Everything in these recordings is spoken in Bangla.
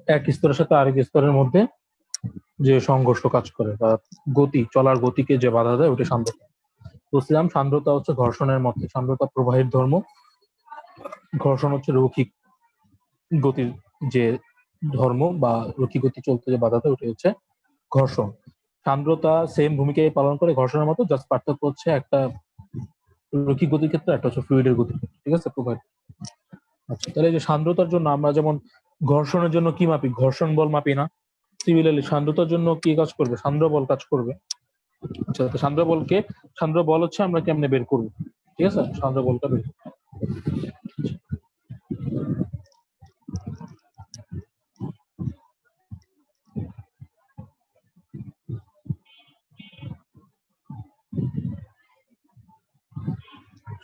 এক স্তরের সাথে আরেক স্তরের মধ্যে যে সংঘর্ষ কাজ করে বা চলার গতিকে যে বাধা দেয় ওটা সান্দ্রতা। বলছিলাম সান্দ্রতা হচ্ছে ঘর্ষণের মধ্যে, সান্দ্রতা প্রবাহের ধর্ম, ঘর্ষণ হচ্ছে রৈখিক গতির যে ধর্ম বা রৈখিক গতি চলতে যে বাধা দেয় ওটা হচ্ছে ঘর্ষণ। সান্দ্রতা সেম ভূমিকায় পালন করে ঘর্ষণের মতো, জাস্ট পার্থক্য হচ্ছে একটা রৈখিক গতির ক্ষেত্রে, একটা হচ্ছে ফ্লুইডের গতির ক্ষেত্রে, ঠিক আছে প্রবাহ। আচ্ছা, তাহলে এই যে সান্দ্রতার জন্য আমরা যেমন ঘর্ষণের জন্য কি মাপি, ঘর্ষণ বল মাপি না, সিমিলারলি সান্দ্রতার জন্য কি কাজ করবে, সান্দ্র বল কাজ করবে। আচ্ছা, তো সান্দ্র বল হচ্ছে আমরা কেমনে বের করবো, ঠিক আছে, সান্দ্র বলটা বের করবো।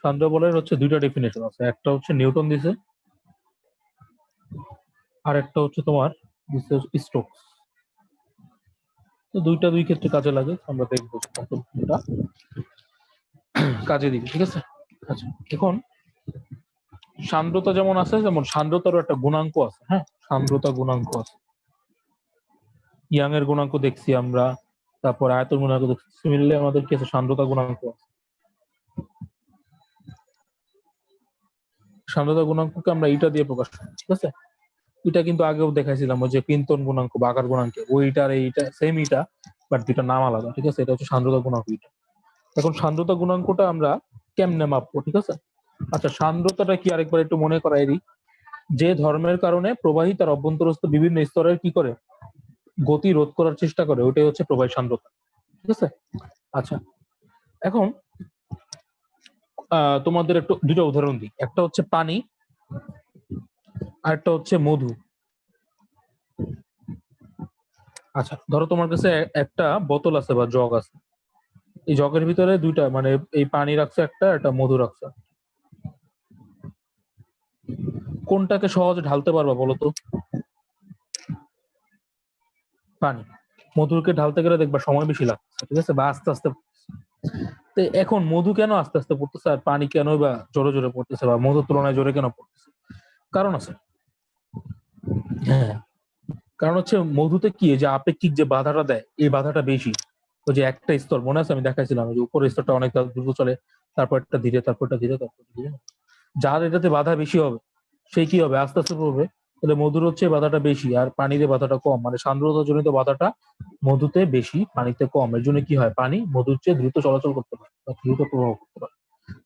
সান্দ্র বলের হচ্ছে দুইটা ডেফিনেশন আছে, একটা হচ্ছে নিউটন দিছে, আর একটা হচ্ছে তোমার দিছে স্টোকস। তো দুইটা দুই ক্ষেত্রে কাজে লাগে, আমরা দেখবো কোনটা কাজে দিবে, ঠিক আছে। আচ্ছা, এখন সান্দ্রতা যেমন আছে, যেমন সান্দ্রতারও একটা গুণাঙ্ক আছে, হ্যাঁ, সান্দ্রতা গুণাঙ্ক আছে। ইয়াং এর গুণাঙ্ক দেখছি আমরা, তারপর আয়তন গুণাঙ্ক দেখছি, সিমিলারলি আমাদের কি আছে, সান্দ্রতা গুণাঙ্ক আছে। সান্দ্রতা গুণাঙ্ককে আমরা এটা দিয়ে প্রকাশ করি, ঠিক আছে। এটা কিন্তু আগেও দেখাইছিলাম, ওই যে কিন্তন গুণাঙ্ক বা আকার গুণাঙ্কে, ওইটার এইটা সেম, এটা বাট দুইটা নাম আলাদা, ঠিক আছে। এটা হচ্ছে সান্দ্রতা গুণাঙ্ক এটা। এখন সান্দ্রতা গুণাঙ্কটা আমরা কেমনে মাপবো, ঠিক আছে। আচ্ছা, সান্দ্রতাটা কি আরেকবার একটু মনে করাই দিই। যে ধর্মের কারণে প্রবাহী তার অভ্যন্তরস্থ বিভিন্ন স্তরের কি করে গতি রোধ করার চেষ্টা করে, ওটাই হচ্ছে প্রবাহী সান্দ্রতা, ঠিক আছে। আচ্ছা, এখন তোমাদের একটু দুটো উদাহরণ দিই, একটা হচ্ছে পানি আর একটা হচ্ছে মধু। আচ্ছা, ধরো তোমার কাছে একটা বোতল আছে বা জগ আছে, এই জগের ভিতরে দুইটা মানে এই পানি রাখছে একটা মধু রাখছে, কোনটাকে সহজে ঢালতে পারবা বলো তো? পানি। মধুকে ঢালতে গেলে দেখবা সময় বেশি লাগছে, ঠিক আছে, বা আস্তে আস্তে। তো এখন মধু কেন আস্তে আস্তে পড়তেছে আর পানি কেন বা জোরে জোরে পড়তেছে, বা মধুর তুলনায় জোরে কেন পড়তেছে? কারণ আছে, হ্যাঁ। কারণ হচ্ছে মধুতে কি, যে আপেক্ষিক যে বাধাটা দেয় এই বাধাটা বেশি। ওই যে একটা স্তর মনে আছে আমি দেখাইছিলাম, যে উপরের স্তরটা অনেক দ্রুত চলে, তারপর একটা ধীরে, তারপর একটা ধীরে, তারপর ধীরে। যার এটাতে বাধা বেশি হবে সে কি হবে, আস্তে আস্তে পড়বে। তাহলে মধুর হচ্ছে বাধাটা বেশি আর পানিতে বাধাটা কম, মানে সান্দ্রতা জনিত বাধাটা মধুতে বেশি পানিতে কম, এর জন্য কি হয়, পানি মধুর চেয়ে দ্রুত চলাচল করতে পারে বা দ্রুত প্রবাহ করতে পারে।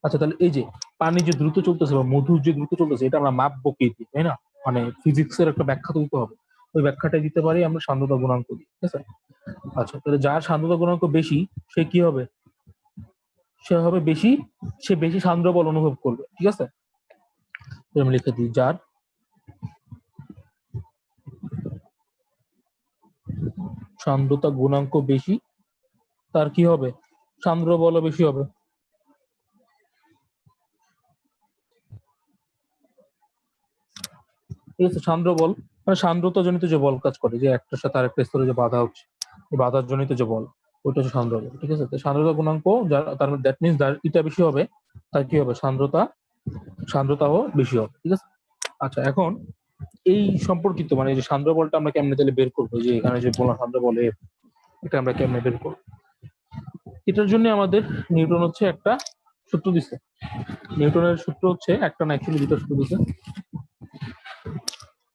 আচ্ছা, তাহলে এই যে পানি যে দ্রুত চলতেছে বা মধুর যে দ্রুত চলতেছে, এটা আমরা মাপবো কি দিয়ে, তাই না? মানে ফিজিক্স এর একটা ব্যাখ্যা তো দিতে হবে, ওই ব্যাখ্যাটা দিতে পারি আমরা সান্দ্রতা গুণাঙ্ক দিয়ে, ঠিক আছে। আচ্ছা, তাহলে যার সান্দ্রতা গুণাঙ্ক বেশি সে কি হবে, সে হবে বেশি, সে বেশি সান্দ্র বল অনুভব করবে, ঠিক আছে। আমি লিখে দিই, যার সান্দ্রতা গুণাঙ্ক বেশি তার কি হবে, সান্দ্র বল বেশি হবে। ঠিক আছে, সান্দ্র বল মানে সান্দ্রতা জনিত যে বল কাজ করে, যে একটার সাথে আরেকটা স্তরে যে বাধা হচ্ছে, এই বাধার জনিত যে বল, ওইটা হচ্ছে সান্দ্র বল, ঠিক আছে। তো সান্দ্রতা গুণাঙ্ক যার, তার দ্যাট মিনস যার এটা বেশি হবে তার কি হবে, সান্দ্রতাও বেশি হবে, ঠিক আছে। আচ্ছা, এখন এই সম্পর্কিত মানে এই যে সান্দ্র বলটা আমরা কেমনে তাহলে বের করবো, যে এখানে যে বললাম সান্দ্র বলে এটা আমরা কেমনে বের করবো, এটার জন্য আমাদের নিউটন হচ্ছে একটা সূত্র দিচ্ছে। নিউটনের সূত্র হচ্ছে একটা না, অ্যাকচুয়ালি দুটো সূত্র দিচ্ছে।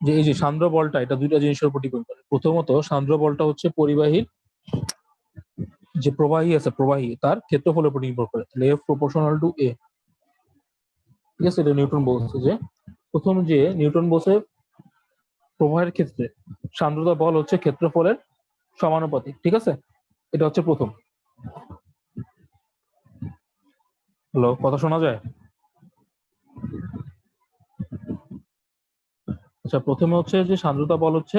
যে এই যে সান্দ্র বলটা, এটা দুইটা জিনিসের উপর ডিপেন্ড করে। প্রথমত সান্দ্র বলটা হচ্ছে পরিবাহীর যে প্রবাহী আছে, প্রবাহী তার ক্ষেত্রফলের উপর নির্ভর করে, তাহলে এফ প্রপোর্শনাল টু এ, ঠিক আছে। এটা নিউটন বলছে যে, প্রথম যে নিউটন বলছে প্রবাহের ক্ষেত্রে সান্দ্রতা বল হচ্ছে ক্ষেত্রফলের সমানুপাতিক, ঠিক আছে। এটা হচ্ছে প্রথম। হ্যালো, কথা শোনা যায়? আচ্ছা, প্রথমে হচ্ছে যে সান্দ্রতা বল হচ্ছে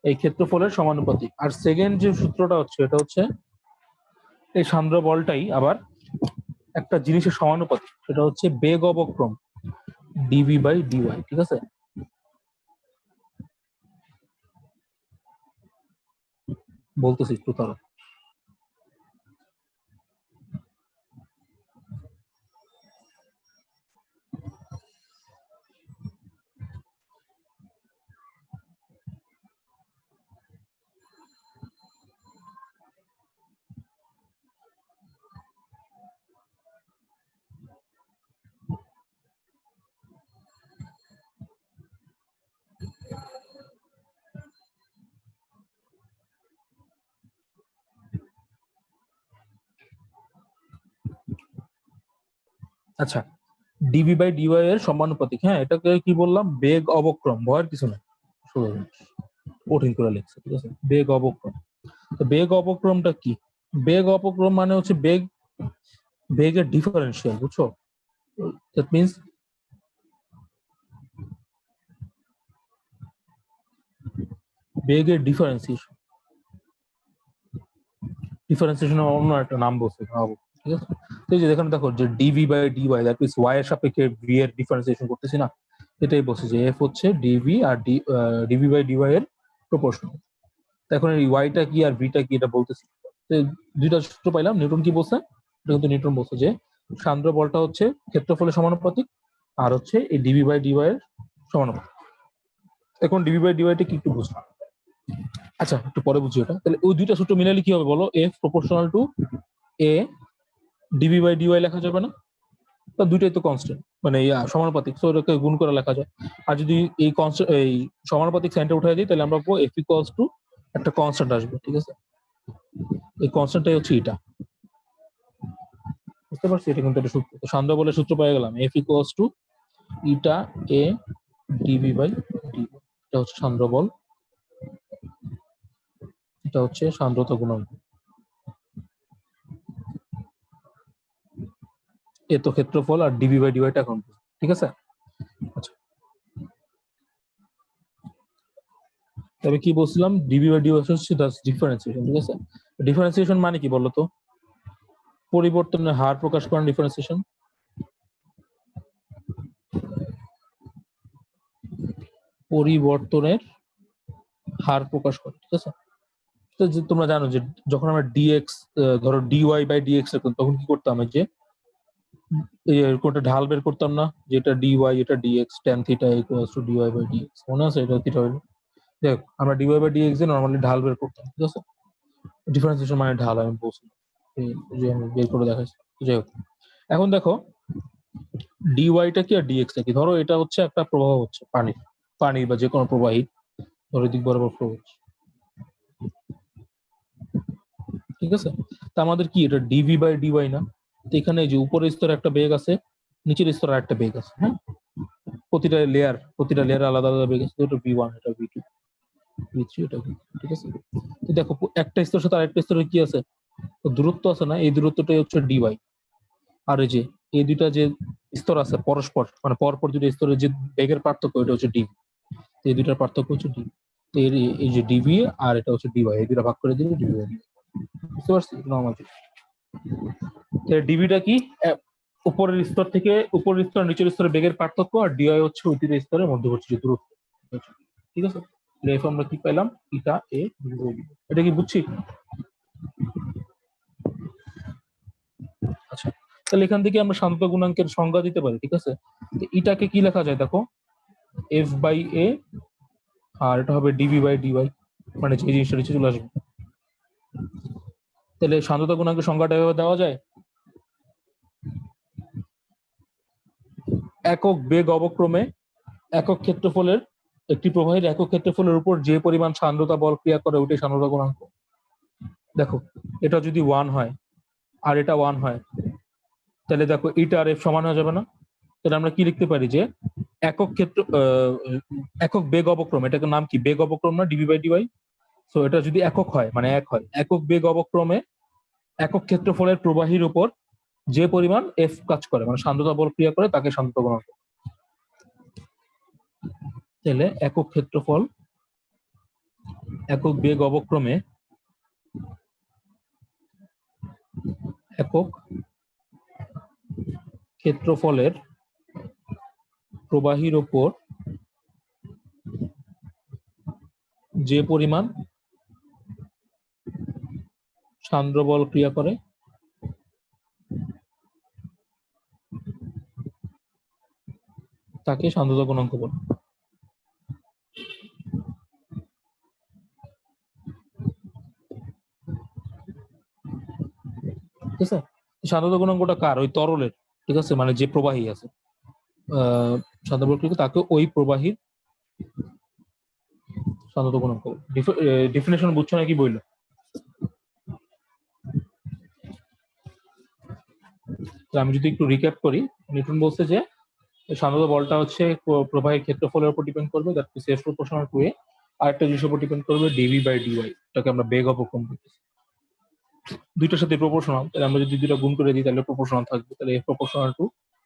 এই ক্ষেত্রফলের সমানুপাতিক, আর সেকেন্ড যে সূত্রটা হচ্ছে এটা হচ্ছে এই সান্দ্র বলটাই আবার একটা জিনিসের সমানুপাতিক, সেটা হচ্ছে বেগ অবক্রম ডিভি বাই ডিওয়াই, ঠিক আছে। বলতেছি একটু তারা। আচ্ছা, ডিভি বাই ডিওয়াই এর সমানুপাতিক। হ্যাঁ, এটাকে কি বললাম? বেগ অবক্রম, ভয়ের কিছু না, কঠিন করে লিখছে, ঠিক আছে? বেগ অবক্রম। তো বেগ অপক্রমটা কি? বেগ অপক্রম মানে হচ্ছে বেগের ডিফারেন্সিয়াল, বুঝছো? দ্যাট মিন্স বেগের ডিফারেন্সিয়েশন অন্য একটা নাম বলছে, ভাবো, ঠিক আছে? তো এই যে এখানে দেখো যে DV by DY, that means Y এর সাপেক্ষে ভি এর ডিফারেন্সিয়েশন করতেছি না, এটাই বলছে যে এফ হচ্ছে ডিভি আর ডিভি বাই ডিওয়াই এর প্রপোর্শনাল। এখন এই ওয়াইটা কি আর ভিটা কি এটা বলতেছি। তো দুইটা সূত্র পাইলাম। নিউটন কি বলছে? এটা কিন্তু নিউটন বলছে যে সান্দ্র বলটা হচ্ছে ক্ষেত্রফলের সমানুপাতিক, আর হচ্ছে এই ডিভি বাই ডিওয়াই এর সমানুপাতিক। এখন ডিভি বাই ডিওয়াইটা কি একটু বুঝলাম। আচ্ছা, একটু পরে বুঝি এটা। তাহলে ওই দুইটা সূত্র মিলালে কি হবে বলো? F proportional to A DV by DY লেখা যাবে না? তা দুইটাই তো কনস্ট্যান্ট, মানে সমানুপাতিক, তো এটাকে গুণ করে লেখা যায়। আর যদি এই সমানুপাতিক সাইনটা উঠাই দিই, তাহলে আমরা পাবো এফ ইকুয়ালস টু একটা কনস্ট্যান্ট আসবে, ঠিক আছে? এই কনস্ট্যান্টটাই হচ্ছে এটা, বুঝতে পারছি? এটা কিন্তু একটা সূত্র, সান্দ্র বলের সূত্র পেয়ে গেলাম। F equals to eta A DV by D. এটা হচ্ছে সান্দ্র বল, এটা হচ্ছে সান্দ্রতা গুণাঙ্ক। এ তো ক্ষেত্রফল, আর ডিভি বাই ডিওয়াইটা এখন, ঠিক আছে? আচ্ছা, তবে কি বলছিলাম? ডিভি বাই ডিওয়াই হচ্ছে ডিফারেন্সিয়েশন, ঠিক আছে? ডিফারেন্সিয়েশন মানে কি বলতো? পরিবর্তনের হার প্রকাশ করেন ডিফারেন্সিয়েশন। পরিবর্তনের হার প্রকাশ করে, ঠিক আছে? তো তোমরা জানো যে যখন আমরা ডিএক্স, ধরো ডিওয়াই বাই ডিএক্স রাখতাম, তখন কি করতাম? যে কোনটা ঢাল বের করতাম না, যেটা ডিওয়াই এটা DX, tan theta equals to DY by DX, মনে আছে? এটা থিটা হইলো। দেখ, আমরা ডিওয়াই বাই ডিএক্স এ নরমালি ঢাল বের করতাম, ঠিক আছে? ডিফারেন্সিয়েশন মানে ঢাল, আমি বলছি, যে আমি বের করে দেখাচ্ছি। যাই হোক, এখন দেখো ডিওয়াইটা কি আর ডিএক্সটা কি। ধরো এটা হচ্ছে একটা প্রবাহ, হচ্ছে পানির বা যে কোনো প্রবাহী, ধরো দিক বরাবর ফ্লো হচ্ছে, ঠিক আছে? তা আমাদের কি এটা ডিভি বাই ডিওয়াই না? তো এখানে যে উপরের স্তরে একটা বেগ আছে, নিচের স্তরে একটা বেগ আছে, হ্যাঁ? প্রতিটা লেয়ার আলাদা আলাদা বেগ আছে। এটা ভি ওয়ান, এটা ভি টু, ভি থ্রি, এটা ভি, ঠিক আছে? তো দেখো একটা স্তরের সাথে আরেকটা স্তরে কি আছে? তো দূরত্ব আছে না? এই দূরত্বটাই হচ্ছে ডিওয়াই। আর এই যে এই দুইটা যে স্তর আছে পরস্পর, মানে পরপর দুটো স্তরের যে বেগের পার্থক্য, এটা হচ্ছে ডিভি। এই দুইটার পার্থক্য হচ্ছে ডিভি। তো এই যে ডিভি আর এটা হচ্ছে ডিওয়াই, এই দুটা ভাগ করে দিলে ডিভি বাই ডিওয়াই। বুঝতে পারছি? নর্মাল। ডিভিটা কি? উপরের স্তর নিচের স্তরের বেগের পার্থক্য, আর ডিআই হচ্ছে ওই দুটো স্তরের মধ্যবর্তী যে দূরত্ব, ঠিক আছে? এফ আমরা কি পাইলাম? ইটা এ। এটা কি বুঝছি? আচ্ছা, তাহলে এখান থেকে আমরা সান্দ্রতা গুণাঙ্কের সংজ্ঞা দিতে পারি, ঠিক আছে? ইটাকে কি লেখা যায় দেখো? এফ বাই এ, আর এটা হবে ডিভি বাই ডিওয়াই, মানে যে জিনিসটা নিচে চলে আসবে। তাহলে সান্দ্রতা গুণাঙ্কের সংজ্ঞাটা এভাবে দেওয়া যায়: একক বেগ অবক্রমে একক ক্ষেত্রফলের একটি প্রবাহের একক ক্ষেত্রফলের উপর যে পরিমাণ সান্দ্রতা বল ক্রিয়া করে, ওইটাই সান্দ্রতা গুণাঙ্ক। দেখো, এটা যদি 1 হয় আর এটা 1 হয়, তাহলে দেখো ইটা আর এফ সমান হয়ে যাবে না? তাহলে আমরা কি লিখতে পারি যে একক বেগ অবক্রম, এটাকে নাম কি? বেগ অবক্রম না, ডিভি বাই ডিওয়াই। সো এটা যদি একক হয়, মানে এক হয়, একক বেগ অবক্রমে একক ক্ষেত্রফলের প্রবাহীর উপর যে পরিমাণ এফ কাজ করে, মানে সান্দ্রতা বল ক্রিয়া করে, তাকে সান্দ্রতা গুণাঙ্ক। তাহলে একক ক্ষেত্রফল, একক বেগ অবক্রমে একক ক্ষেত্রফলের প্রবাহীর উপর যে পরিমাণ সান্দ্র বল ক্রিয়া করে, তাকে সান্দ্রতা গুণাঙ্ক বলে। ঠিক আছে? সান্দ্রতা গুণাঙ্কটা কার? ওই তরলের, ঠিক আছে? মানে যে প্রবাহী আছে সান্দ্র বল ক্রিয়া, তাকে ওই প্রবাহীর সান্দ্রতা গুণাঙ্ক। ডেফিনেশন বুঝছো নাকি বইলো? আমি যদি একটু রিক্যাপ করি, নিউটন বলছে যে সান্দ্রতা বলটা হচ্ছে প্রবাহের ক্ষেত্রফলের উপর ডিপেন্ড করবে, that is S proportional to A. আরেকটা জিনিসের উপর ডিপেন্ড করবে ডিভি বাই ডিওয়াই, এটাকে আমরা বেগ অপক্রম বলতেছি। দুইটার সাথে প্রপোর্শনাল, তাহলে আমরা যদি দুইটা গুণ করে দিই তাহলে প্রপোর্শনাল থাকবে, তাহলে F proportional to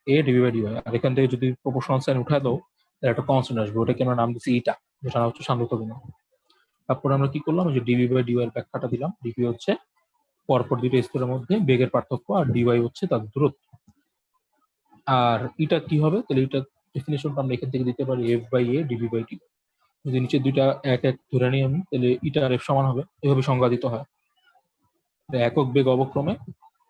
A DV by dy. আর এখান থেকে যদি প্রপোর্শনাল সাইন উঠায় দাও তাহলে একটা কনস্ট্যান্ট আসবে, ওটাকে আমরা নাম দিচ্ছি ইটা, যেটা হচ্ছে সান্দ্রতা গুণাঙ্ক। তারপরে আমরা কি করলাম, যে ডিভি বাই ডিওয়াই এর ব্যাখ্যাটা দিলাম। ডিভি হচ্ছে পরপর দুইটা স্তরের মধ্যে বেগের পার্থক্য, আর ডিওয়াই হচ্ছে তার দূরত্ব। আর এটা কি হবে, তাহলে এটা ডেফিনিশনটা আমরা এখান থেকে দিতে পারি F by A DV by D. যদি নিচে দুইটা এক এক ধরে নিই আমি, তাহলে ইটা আর এফ সমান হবে, এভাবে সংজ্ঞা দিতে হয়। একক বেগ অবক্রমে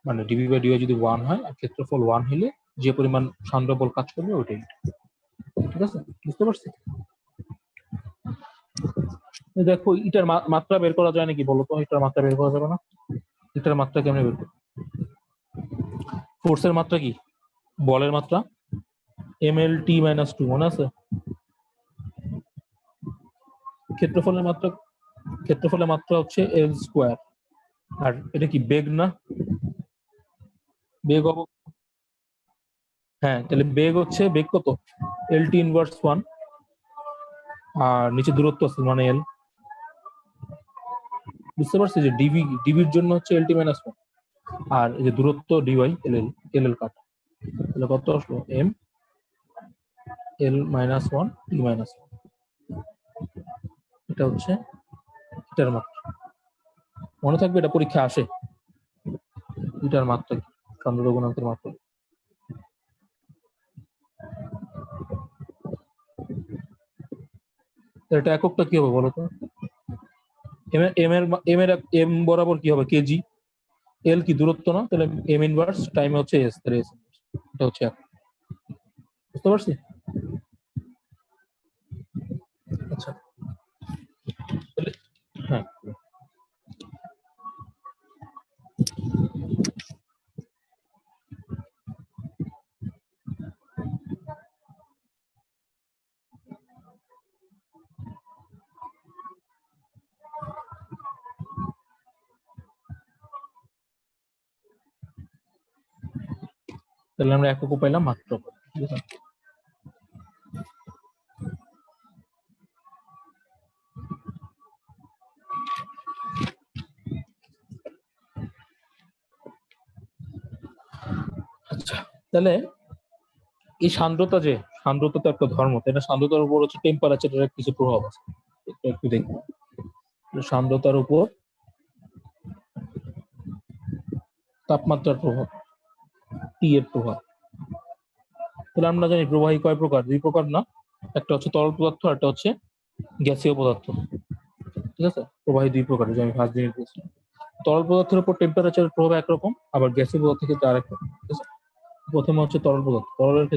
মানে ডিভি বাই ডিওয়াই যদি 1 হয় আর ক্ষেত্রফল 1 হলে যে পরিমাণ সান্দ্র বল কাজ করবে ওইটাই। ঠিক আছে, বুঝতে পারছি? দেখো ইটার মাত্রা বের করা যায় নাকি বলো তো? ইটার মাত্রা বের করা যাবে না? ইটার মাত্রা কেমনে বের করবে? ফোর্সের মাত্রা কি? বলের মাত্রা ml t - 2, মনে আছে? ক্ষেত্রফলের মাত্রা হচ্ছে l স্কয়ার। আর এটা কি বেগ না? বেগ হ্যাঁ, তাহলে বেগ কত? lt ইনভার্স 1, আর নিচে দূরত্ব আছে মানে l। বুঝতে পারছি যে ডিভির জন্য হচ্ছে lt - 1, আর এই যে দূরত্ব ডিওয়াই এল কাট, তাহলে কত আসলো? m l - 1 t - 1। এটা হচ্ছে এটার মাত্রা। মনে থাকবে, এটা পরীক্ষা আসে। এটার মাত্রা কি? সান্দ্রতা গুণাঙ্কের মাত্রা। এটা এককটা কি হবে বলো তো? এম বরাবর কি হবে? কেজি। এল কি দূরত্ব না? তাহলে এম ইনভার্স টাইম হচ্ছে এস, তাহলে এস এটা হচ্ছে এক। বুঝতে পারছি? আচ্ছা, হ্যাঁ, তাহলে আমরা এককও পাইলাম, মাত্রা পাইলাম। ঠিক আছে, আচ্ছা। তাহলে এই সান্দ্রতা তো একটা ধর্ম, তাই না? সান্দ্রতার উপর হচ্ছে টেম্পারেচারের কিছু প্রভাব আছে, একটু দেখবো। সান্দ্রতার উপর তাপমাত্রার প্রভাব, টি এর প্রভাব। তাহলে আমরা জানি প্রবাহী কয় প্রকার? দুই প্রকার না? একটা হচ্ছে তরল পদার্থ, আর একটা হচ্ছে গ্যাসীয় পদার্থ। ঠিক আছে, প্রবাহী দুই প্রকার, যে আমি ফার্স্ট দিনে বলছি। তরল পদার্থের উপর টেম্পারেচারের প্রভাব একরকম, আবার গ্যাসীয় পদার্থের ক্ষেত্রে আরেক রকম। ঠিক আছে, প্রথমে হচ্ছে তরল পদার্থ। তরলের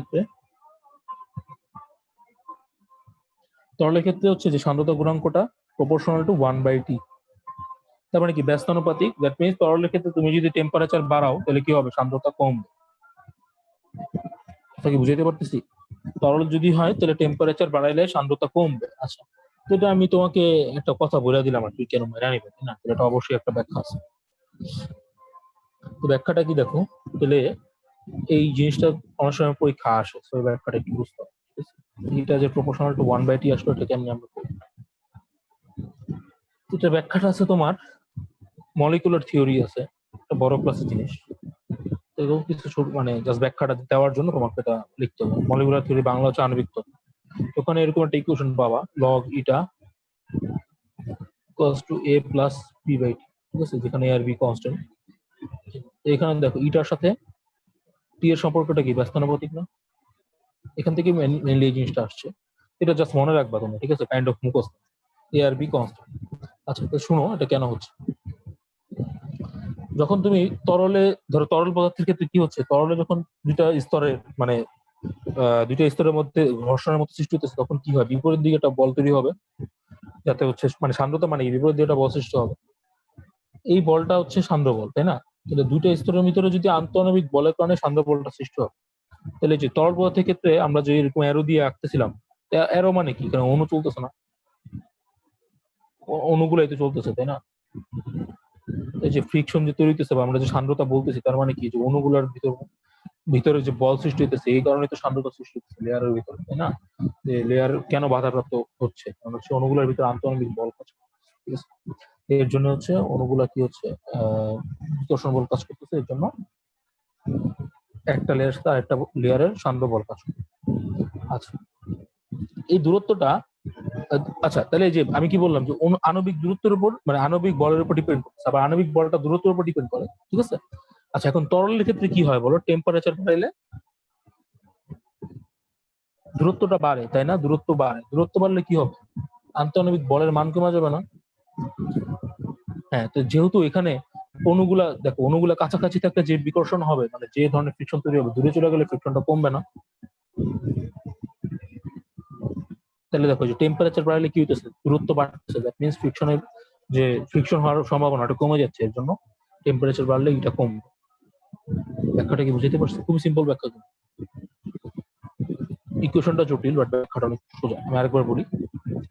ক্ষেত্রে হচ্ছে যে সান্দ্রতা গুণাঙ্কটা প্রপোর্শনাল টু 1/t। তার মানে কি? ব্যস্তানুপাতিক। দ্যাট মিনস তরলের ক্ষেত্রে তুমি যদি টেম্পারেচার বাড়াও তাহলে কি হবে? সান্দ্রতা কমবে। এটা কি বুঝাইতে পারতেছি? তরল যদি হয় তাহলে টেম্পারেচার বাড়াইলে সান্দ্রতা কমবে। আচ্ছা, তো এটা আমি তোমাকে একটা কথা বলে দিলাম, আর তুই কেন মেনে নিবে না? এটা অবশ্যই একটা ব্যাখ্যা আছে। তো ব্যাখ্যাটা কি দেখো, তাহলে এই জিনিসটা অনেক সময় পরীক্ষা আসে, তো এই ব্যাখ্যাটা একটু বুঝতে হবে। এটা যে প্রপোর্শনাল টু 1/t আসলো, এটা কেমনি আমরা করি? এটা ব্যাখ্যাটা আছে তোমার মলিকুলার থিওরি আছে, একটা বড় ক্লাসের জিনিস। এরকম কিছু মানে জাস্ট ব্যাখ্যাটা দেওয়ার জন্য তোমাকে এটা লিখতে হবে। মলিকুলার থিওরি বাংলা হচ্ছে আণবিক তত্ত্ব। ওখানে এরকম একটা ইকুয়েশন পাবা, log eta equals to a plus b/t। ঠিক আছে, যেখানে a আর b কনস্ট্যান্ট। এখানে দেখো ইটার সাথে টি এর সম্পর্কটা কি? ব্যস্তানুপাতিক না? এখান থেকে মেনলি এই জিনিসটা আসছে। এটা জাস্ট মনে রাখবা তুমি, ঠিক আছে? কাইন্ড অফ মুখস্থ। a আর b কনস্ট্যান্ট। আচ্ছা, তো শুনো এটা কেন হচ্ছে। যখন তুমি তরলে, ধরো তরল পদার্থের ক্ষেত্রে কি হচ্ছে, তরলে যখন দুইটা স্তরের মানে দুইটা স্তরের মধ্যে ঘর্ষণের মতো সৃষ্টি হতেছে, তখন কি হয়? বিপরীত দিকে একটা বল তৈরি হবে, যাতে হচ্ছে মানে সান্দ্রতা মানে বিপরীত দিকে একটা বল সৃষ্টি হবে। এই বলটা হচ্ছে সান্দ্র বল, তাই না? তাহলে দুইটা স্তরের ভিতরে যদি আন্তঃআণবিক বলের কারণে সান্দ্র বলটা সৃষ্টি হবে, তাহলে যে তরল পদার্থের ক্ষেত্রে আমরা যে এরকম অ্যারো দিয়ে আঁকতেছিলাম, অ্যারো মানে কি? কারণ অণু চলতেছে না, অণুগুলাই তো চলতেছে, তাই না? এই যে ফ্রিকশন যে তৈরি হইতেছে বা আমরা যে সান্দ্রতা বলতেছি, তার মানে কি? যে অণুগুলোর ভিতর ভিতরে যে বল সৃষ্টি হইতেছে এই কারণে তো সান্দ্রতা সৃষ্টি হচ্ছে লেয়ারের ভিতরে, তাই না? যে লেয়ার কেন বাধাপ্রাপ্ত হচ্ছে, কারণ হচ্ছে অণুগুলোর ভিতরে আন্তঃআণবিক বল কাজ করছে, ঠিক আছে? এর জন্য হচ্ছে অণুগুলা কি হচ্ছে, বিকর্ষণ বল কাজ করতেছে, এর জন্য একটা লেয়ার সাথে আরেকটা লেয়ারের সান্দ্র বল কাজ করছে। আচ্ছা, এই দূরত্বটা, আচ্ছা তাহলে এই যে আমি কি বললাম যে আণবিক দূরত্বের উপর, মানে আণবিক বলের উপর ডিপেন্ড করছে, আবার আণবিক বলটা দূরত্বের উপর ডিপেন্ড করে, ঠিক আছে? আচ্ছা, এখন তরলের ক্ষেত্রে কি হয় বলো? টেম্পারেচার বাড়াইলে দূরত্বটা বাড়ে, তাই না? দূরত্ব বাড়ে, দূরত্ব বাড়লে কি হবে? আন্তঃআণবিক বলের মান কমে যাবে না? হ্যাঁ, তো যেহেতু এখানে অণুগুলা, দেখো অণুগুলা কাছাকাছি থাকলে যে বিকর্ষণ হবে, মানে যে ধরনের ফ্রিকশন তৈরি হবে, দূরে চলে গেলে ফ্রিকশনটা কমবে না? তাহলে দেখো যে টেম্পারেচার বাড়লে কি হইতেছে, দূরত্ব বাড়তেছে, দ্যাট মিনস ফ্রিকশনের যে ফ্রিকশন হওয়ার সম্ভাবনাটা কমে যাচ্ছে, এর জন্য টেম্পারেচার বাড়লে এটা কমবে। ব্যাখ্যাটা কি বুঝতে পারছো? খুবই সিম্পল ব্যাখ্যা। ইকুয়েশনটা জটিল, বাট ব্যাখ্যাটা অনেক সোজা। আমি আরেকবার বলি,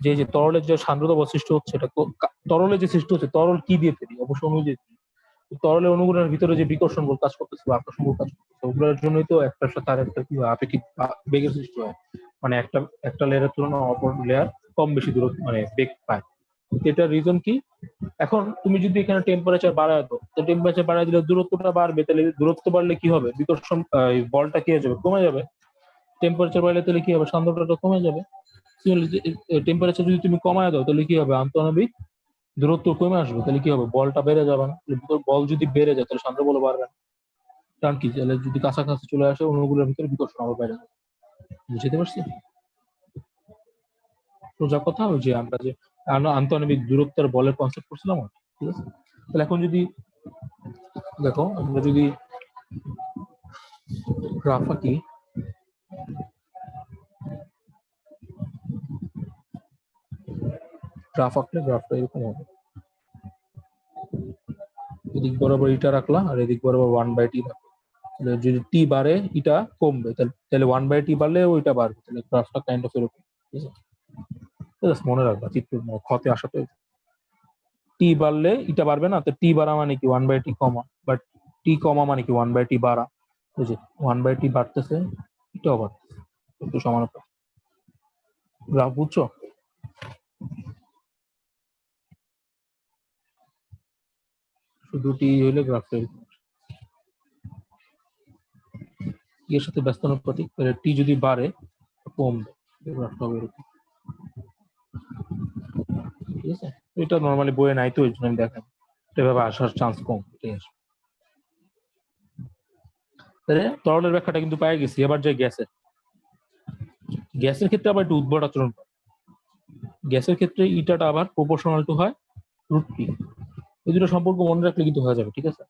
যে তরলের যে সান্দ্রতা বা সৃষ্টি হচ্ছে, এটা তরলে যে সৃষ্টি হচ্ছে, তরল কি দিয়ে তৈরি? অবশ্য অণু দিয়ে তৈরি। তরলের অণুগুলোর ভিতরে যে বিকর্ষণ বল কাজ করতেছে বা আকর্ষণ বল কাজ করতেছে, ওগুলোর জন্যই তো একটার সাথে আরেকটা কি হয়, আপেক্ষিক বেগের সৃষ্টি হয়। মানে একটা লেয়ারের তুলনায় অপর লেয়ার কম বেশি দূরত্ব, মানে বেগ পায়। এটার রিজন কি? এখন তুমি যদি এখানে টেম্পারেচার বাড়ায় দাও, তো টেম্পারেচার বাড়ায় দিলে দূরত্বটা বাড়বে, তাহলে দূরত্ব বাড়লে কি হবে? বিকর্ষণ বলটা কি হয়ে যাবে? কমে যাবে। টেম্পারেচার বাড়লে তাহলে কি হবে? সান্দ্রতাটা কমে যাবে। টেম্পারেচার যদি তুমি কমায় দাও, তাহলে কি হবে? আন্তঃআণবিক দূরত্ব কমে আসবে, তাহলে কি হবে? বলটা বেড়ে যাবে না? বল যদি বেড়ে যায়, তাহলে সান্দ্র বল বাড়বে না। কারণ কি, তাহলে যদি কাছাকাছি চলে আসে, অণুগুলোর ভিতরে বিকর্ষণ আবার বেড়ে যাবে। বুঝতে পারছি? সোজা কথা, ওই যে আমরা যে আন্তঃআণবিক দূরত্বের বলের কনসেপ্ট করছিলাম, ঠিক আছে? তাহলে এখন যদি দেখো, আমরা যদি গ্রাফ আঁকি, গ্রাফ আঁকলে গ্রাফটা এরকম হবে। এদিক বরাবর ইটা রাখলাম, আর এদিক বরাবর 1/t রাখলাম। যদি টি বাড়ে ইটা কমবে, তাহলে 1/t বাড়লে ওইটা বাড়বে, তাহলে গ্রাফটা কাইন্ড অফ এরকম, ঠিক আছে? মনে রাখবা, চিত্র ক্ষতে আসাতে টি বাড়লে ইটা বাড়বে না, তো টি বাড়া মানে কি 1/t কমা, বাট টি কমা মানে কি 1/t বাড়া। বুঝলি? 1/t বাড়তেছে, এটাও বাড়তেছে, একটু সমানুপাত। গ্রাফ বুঝছো? শুধু টি হইলে গ্রাফটা এরকম, এর সাথে ব্যস্তানুপাতিক, তাহলে টি যদি বাড়ে কমবে, গ্রাফটা হবে এরকম, ঠিক আছে? এটা নর্মালি বইয়ে নাই, তো ওই জন্য আমি দেখাই, এভাবে আসার চান্স কম, ঠিক আছে? তাহলে তরলের ব্যাখ্যাটা কিন্তু পাই গেছি। এবার যে গ্যাসের ক্ষেত্রে আবার একটু উদ্ভট আচরণ করে। গ্যাসের ক্ষেত্রে ইটাটা আবার প্রপোর্শনাল টু হয় √T। এই দুটো সম্পর্ক মনে রাখলে কিন্তু হয়ে যাবে, ঠিক আছে?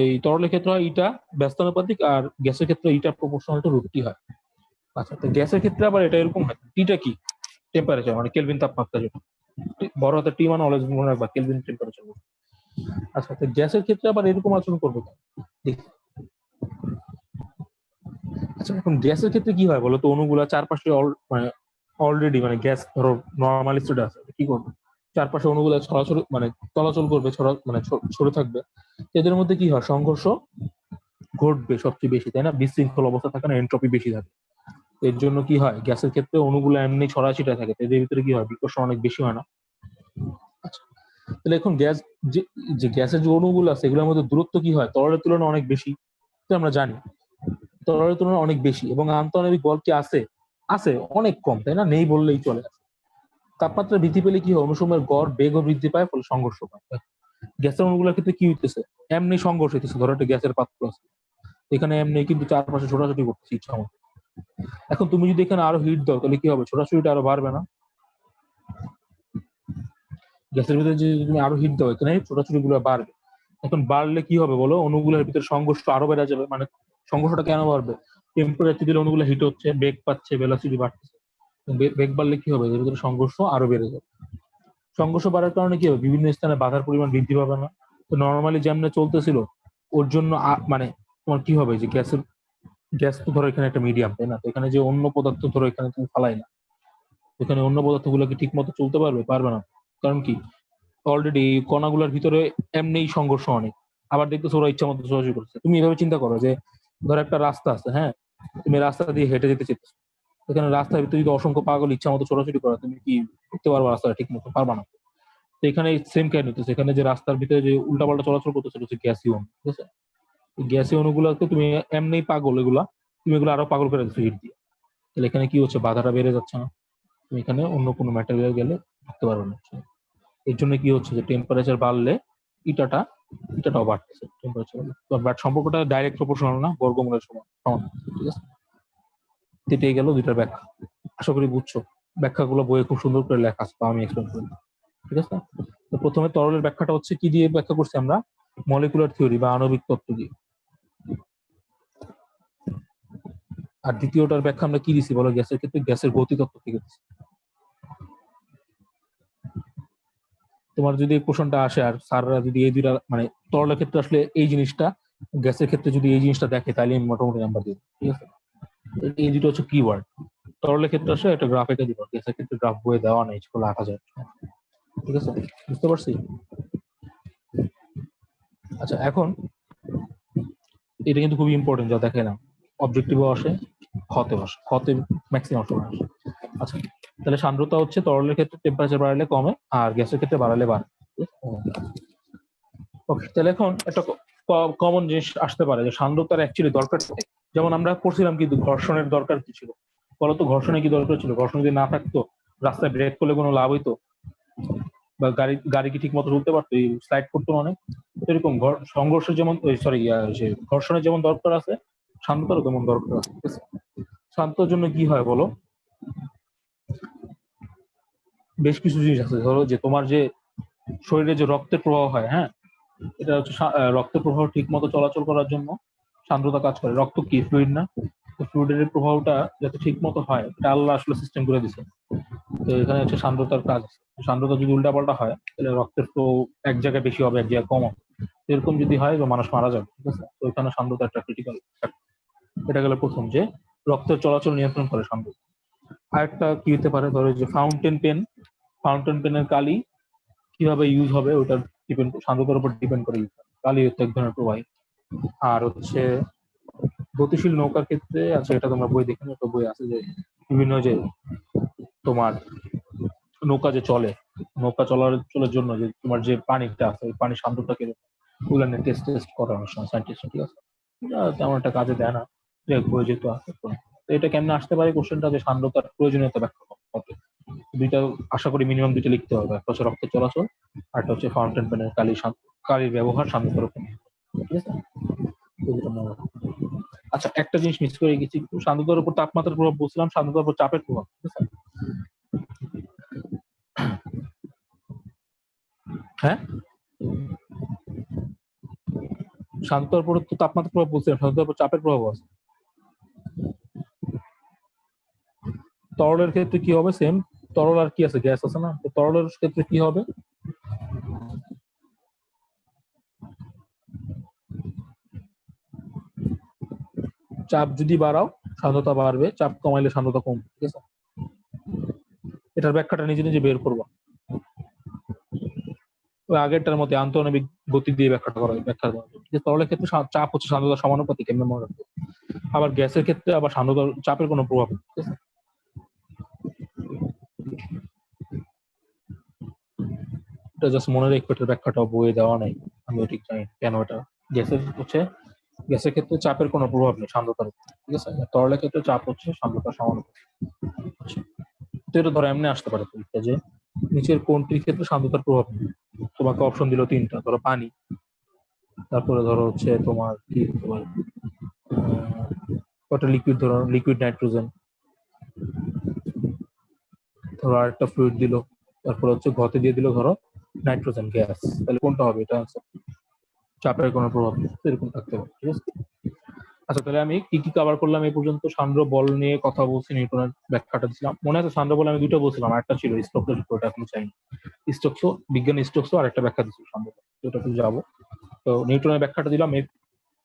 এই তরলের ক্ষেত্রে হয় ইটা ব্যস্তানুপাতিক, আর গ্যাসের ক্ষেত্রে ইটা প্রপোর্শনাল টু √T হয়। আচ্ছা, তো গ্যাসের ক্ষেত্রে আবার এটা এরকম হয়, টিটা কি? টেম্পারেচার, মানে কেলভিন তাপমাত্রা, যেটা বড় হাতে টি মানে অলওয়েজ মনে রাখবা কেলভিন টেম্পারেচার। আচ্ছা, তো গ্যাসের ক্ষেত্রে আবার এরকম আচরণ করবে দেখি। আচ্ছা, এখন গ্যাসের ক্ষেত্রে কি হয় বলো তো? অণুগুলা চারপাশে মানে অলরেডি, মানে গ্যাস ধরো নর্মালি স্টেট আছে, কি করবে? চারপাশে অণুগুলা ছড়াছড়ি, মানে চলাচল করবে, মানে ছড়ে থাকবে। এদের মধ্যে কি হয়? সংঘর্ষ ঘটবে সবচেয়ে বেশি, তাই না? বিশৃঙ্খল অবস্থা থাকে না, এন্ট্রপি বেশি থাকে। এর জন্য কি হয়, গ্যাসের ক্ষেত্রে অণুগুলো এমনি ছড়াছিটা থাকে, এদের ভিতরে কি হয়? বিকর্ষণ অনেক বেশি হয় না? আচ্ছা, তাহলে এখন গ্যাস, যে যে গ্যাসের যে অণুগুলো আছে, এগুলোর মধ্যে দূরত্ব কি হয়? তরলের তুলনায় অনেক বেশি, তো আমরা জানি তরলের তুলনায় অনেক বেশি। এবং আন্তঃআণবিক বল কি আছে? আছে, অনেক কম, তাই না? নেই বললেই চলে। তাপমাত্রা বৃদ্ধি পেলে কি হয়? অনুসময়ের গড় বেগও বৃদ্ধি পায়, ফলে সংঘর্ষ পায়। গ্যাসের অণুগুলোর ক্ষেত্রে কি হইতেছে? এমনি সংঘর্ষ হইতেছে। ধরো একটা গ্যাসের পাত্র আছে, এখানে এমনি কিন্তু চারপাশে ছোটাছুটি করতেছে ইচ্ছা মতো। এখন তুমি যদি এখানে আরো হিট দাও, তাহলে কি হবে? ছোটাছুটিটা আরো বাড়বে না? গ্যাসের ভিতরে যদি তুমি আরো হিট দাও, এখানে ছোটাছুটি গুলো বাড়বে। এখন বাড়লে কি হবে বলো? অণুগুলোর ভিতরে সংঘর্ষ আরো বেড়ে যাবে। মানে সংঘর্ষটা কেন বাড়বে? টেম্পারেচার দিলে অণুগুলো হিট হচ্ছে, বেগ পাচ্ছে, ভেলোসিটি বাড়তেছে। বেগ বাড়লে কি হবে? এর ভিতরে সংঘর্ষ আরো বেড়ে যাবে। সংঘর্ষ বাড়ার কারণে কি হবে? বিভিন্ন স্থানে বাধার পরিমাণ বৃদ্ধি পাবে না? তো নর্মালি যেমন চলতেছিল, ওর জন্য মানে তোমার কি হবে? যে গ্যাস তো ধরো এখানে একটা মিডিয়াম, তাই না? তো এখানে যে অন্য পদার্থ ধরো এখানে তুমি ফালাই না, এখানে অন্য পদার্থ গুলো কি ঠিক মতো চলতে পারবে? পারবে না। কারণ কি, অলরেডি কণাগুলোর ভিতরে এমনি সংঘর্ষ অনেক। আবার দেখতেছো ওরা ইচ্ছা মতো চলাচল করছে। তুমি এভাবে চিন্তা করো যে ধর একটা রাস্তা আছে, হ্যাঁ, তুমি রাস্তা দিয়ে হেঁটে যেতে চাইছো, এখানে রাস্তার ভিতরে যদি অসংখ্য পাগল ইচ্ছা মতো ছোটাছুটি করে, তুমি কি করতে পারবা? রাস্তাটা ঠিক মতো পারবা না। তো এখানে সেম কাহিনী হচ্ছে, এখানে যে রাস্তার ভিতরে যে উল্টাপাল্টা চলাচল করতেছে হচ্ছে গ্যাসীয় অণু, ঠিক আছে? গ্যাসীয় অণুগুলোকে তুমি এমনি পাগল, এগুলা তুমি এগুলো আরো পাগল করে দিচ্ছ হিট দিয়ে। তাহলে এখানে কি হচ্ছে, বাধাটা বেড়ে যাচ্ছে না? তুমি এখানে অন্য কোনো ম্যাটেরিয়াল গেলে ঢুকতে পারবে না। এর জন্য কি হচ্ছে যে টেম্পারেচার বাড়লে ইটাটা ইটাটাও বাড়তেছে টেম্পারেচার, বাট সম্পর্কটা ডাইরেক্ট প্রপোর্শনাল না, বর্গমূলের সমান সমান, ঠিক আছে? এটাই গেল দুইটার ব্যাখ্যা। আশা করি বুঝছো। ব্যাখ্যাগুলো বইয়ে খুব সুন্দর করে লেখা আছে, আমি এক্সপ্লেন করি, ঠিক আছে? তো প্রথমে তরলের ব্যাখ্যাটা হচ্ছে কি দিয়ে ব্যাখ্যা করছি আমরা? মলিকুলার থিওরি বা আণবিক তত্ত্ব দিয়ে। আর দ্বিতীয়টার ব্যাখ্যা আমরা কি দিছি বলো? গ্যাসের ক্ষেত্রে গ্যাসের গতি তত্ত্ব থেকে দিছি। তোমার যদি এই কোশ্চেনটা আসে আর স্যাররা যদি এই দুইটা মানে তরলের ক্ষেত্রে আসলে এই জিনিসটা, গ্যাসের ক্ষেত্রে যদি এই জিনিসটা দেখে, তাহলে আমি মোটামুটি নাম্বার দিব, ঠিক আছে? এই দুটো হচ্ছে কিওয়ার্ড। তরলের ক্ষেত্রে আসলে একটা গ্রাফ এঁকে দিব, গ্যাসের ক্ষেত্রে গ্রাফ বইয়ে দেওয়া নেই, সেগুলো আঁকা যায়, ঠিক আছে? বুঝতে পারছি? আচ্ছা, এখন এটা কিন্তু খুবই ইম্পর্টেন্ট, যা দেখে না অবজেক্টিভও আসে, ক্ষতেও আসে, ক্ষতে ম্যাক্সিমাম সময় আসে। আচ্ছা, তাহলে সান্দ্রতা হচ্ছে তরলের ক্ষেত্রে টেম্পারেচার বাড়ালে কমে, আর গ্যাসের ক্ষেত্রে বাড়ালে বাড়ে। ওকে, তাহলে এখন একটা কমন জিনিস আসতে পারে যে সান্দ্রতার অ্যাকচুয়ালি দরকার কি? যেমন আমরা করছিলাম কিন্তু ঘর্ষণের দরকার কি ছিল বলতো? ঘর্ষণে কি দরকার ছিল? ঘর্ষণ যদি না থাকতো, রাস্তায় ব্রেক করলে কোনো লাভ হইতো? বা গাড়ি গাড়ি কি ঠিক মতো চলতে পারতো? স্লাইড করতো অনেক। এরকম সংঘর্ষের যেমন সরি ঘর্ষণের যেমন দরকার আছে, শান্ততারও তেমন দরকার আছে, ঠিক আছে? শান্তর জন্য কি হয় বলো? বেশ কিছু জিনিস আছে। ধরো যে তোমার যে শরীরে যে রক্তের প্রবাহ হয়, হ্যাঁ, এটা হচ্ছে রক্তের প্রবাহ ঠিক মতো চলাচল করার জন্য সান্দ্রতা কাজ করে। রক্ত কি ফ্লুইড না? তো ফ্লুইডের প্রবাহটা যাতে ঠিক মতো হয়, এটা আল্লাহ আসলে সিস্টেম করে দিছে। তো এখানে হচ্ছে সান্দ্রতার কাজ। সান্দ্রতা যদি উল্টাপাল্টা হয়, তাহলে রক্তের ফ্লো এক জায়গায় বেশি হবে, এক জায়গায় কম হবে। এরকম যদি হয়, বা মানুষ মারা যাবে, ঠিক আছে? তো এখানে সান্দ্রতা একটা ক্রিটিক্যাল। এটা গেল প্রথম, যে রক্তের চলাচল নিয়ন্ত্রণ করে সান্দ্রতা। আরেকটা কি হতে পারে, ধরো যে ফাউন্টেন পেনের কালি কিভাবে ইউজ হবে, ওটা ডিপেন্ড, সান্দ্রতার উপর ডিপেন্ড করে। কালি হচ্ছে এক ধরনের প্রবাহী। আর হচ্ছে গতিশীল নৌকার ক্ষেত্রে আছে, এটা তোমরা বই দেখে একটা বই আছে যে বিভিন্ন যে তোমার নৌকা যে চলে, নৌকা চলার জন্য যে তোমার যে পানিটা আছে, ওই পানির সান্দ্রতাকে ওগুলো নিয়ে টেস্ট করে অনেক সময় সায়েন্টিস্ট, ঠিক আছে? তেমন একটা কাজে দেয় না, বই যেহেতু আছে। তো এটা কেমনে আসতে পারে কোশ্চেনটা, যে সান্দ্রতার প্রয়োজনীয়তা ব্যাখ্যা হবে। দুইটা আশা করি মিনিমাম দুইটা লিখতে হবে, একটা হচ্ছে রক্ত চলাচল, আর একটা হচ্ছে ফাউন্টেন পেনের কালির ব্যবহার সান্দ্রতার উপর, ঠিক আছে? আচ্ছা, একটা জিনিস মিস করে গেছি, সান্দ্রতার উপর তাপমাত্রার প্রভাব বলছিলাম, সান্দ্রতার উপর চাপের প্রভাব, ঠিক আছে? হ্যাঁ, সান্দ্রতার উপর তো তাপমাত্রার প্রভাব বলছিলাম, সান্দ্রতার উপর চাপের প্রভাব আছে। তরলের ক্ষেত্রে কি হবে? সেম। তরল আর কি আছে? গ্যাস আছে না? তো তরলের ক্ষেত্রে কি হবে? চাপ যদি বাড়াও, সান্দ্রতা বাড়বে, চাপ কমাইলে সান্দ্রতা কমবে, ঠিক আছে? এটার ব্যাখ্যাটা নিজে নিজে বের করবো। ওই আগেরটার মধ্যে আন্তঃনবিক গতি দিয়ে ব্যাখ্যাটা করা, ব্যাখ্যা করা, ঠিক আছে? তরলের ক্ষেত্রে চাপ হচ্ছে সান্দ্রতার সমানুপাতিক, এমনি মনে রাখবো। আবার গ্যাসের ক্ষেত্রে আবার সান্দ্রতার চাপের কোনো প্রভাব নেই, ঠিক আছে? এটা জাস্ট মনে রেখে, এটার ব্যাখ্যাটা বইয়ে দেওয়া নাই, আমি ঠিক জানি কেন এটা। গ্যাসের ক্ষেত্রে চাপের কোনো প্রভাব নেই সান্দ্রতার উপর, ঠিক আছে? তরলের ক্ষেত্রে চাপ হচ্ছে সান্দ্রতার সমানুপাতিক। তো এটা ধরো এমনি আসতে পারে পরীক্ষা, যে নিচের কোনটির ক্ষেত্রে সান্দ্রতার প্রভাব নেই? তোমাকে অপশন দিল তিনটা, ধরো পানি, তারপরে ধরো হচ্ছে তোমার কি তোমার ওটা লিকুইড, ধরো লিকুইড নাইট্রোজেন, ধরো আরেকটা ফ্লুইড দিল, তারপর হচ্ছে ঘতে দিয়ে দিল ধরো নাইট্রোজেন গ্যাস। তাহলে কোনটা হবে? এটা আনসার। চাপের কোনো প্রভাব নেই, এরকম থাকতে পারে, ঠিক আছে? আচ্ছা, তাহলে আমি কি কি কভার করলাম এই পর্যন্ত? সান্দ্র বল নিয়ে কথা বলছি, নিউটনের ব্যাখ্যাটা দিছিলাম, মনে আছে? সান্দ্র বল আমি দুটো বলছিলাম, একটা ছিল স্টোকস সূত্র, ওটা এখনো চাইনি। স্টোকস, বিজ্ঞানী স্টোকস আর একটা ব্যাখ্যা দিছিল সান্দ্র বল, ওটাতে যাবো। তো নিউটনের ব্যাখ্যাটা দিলাম,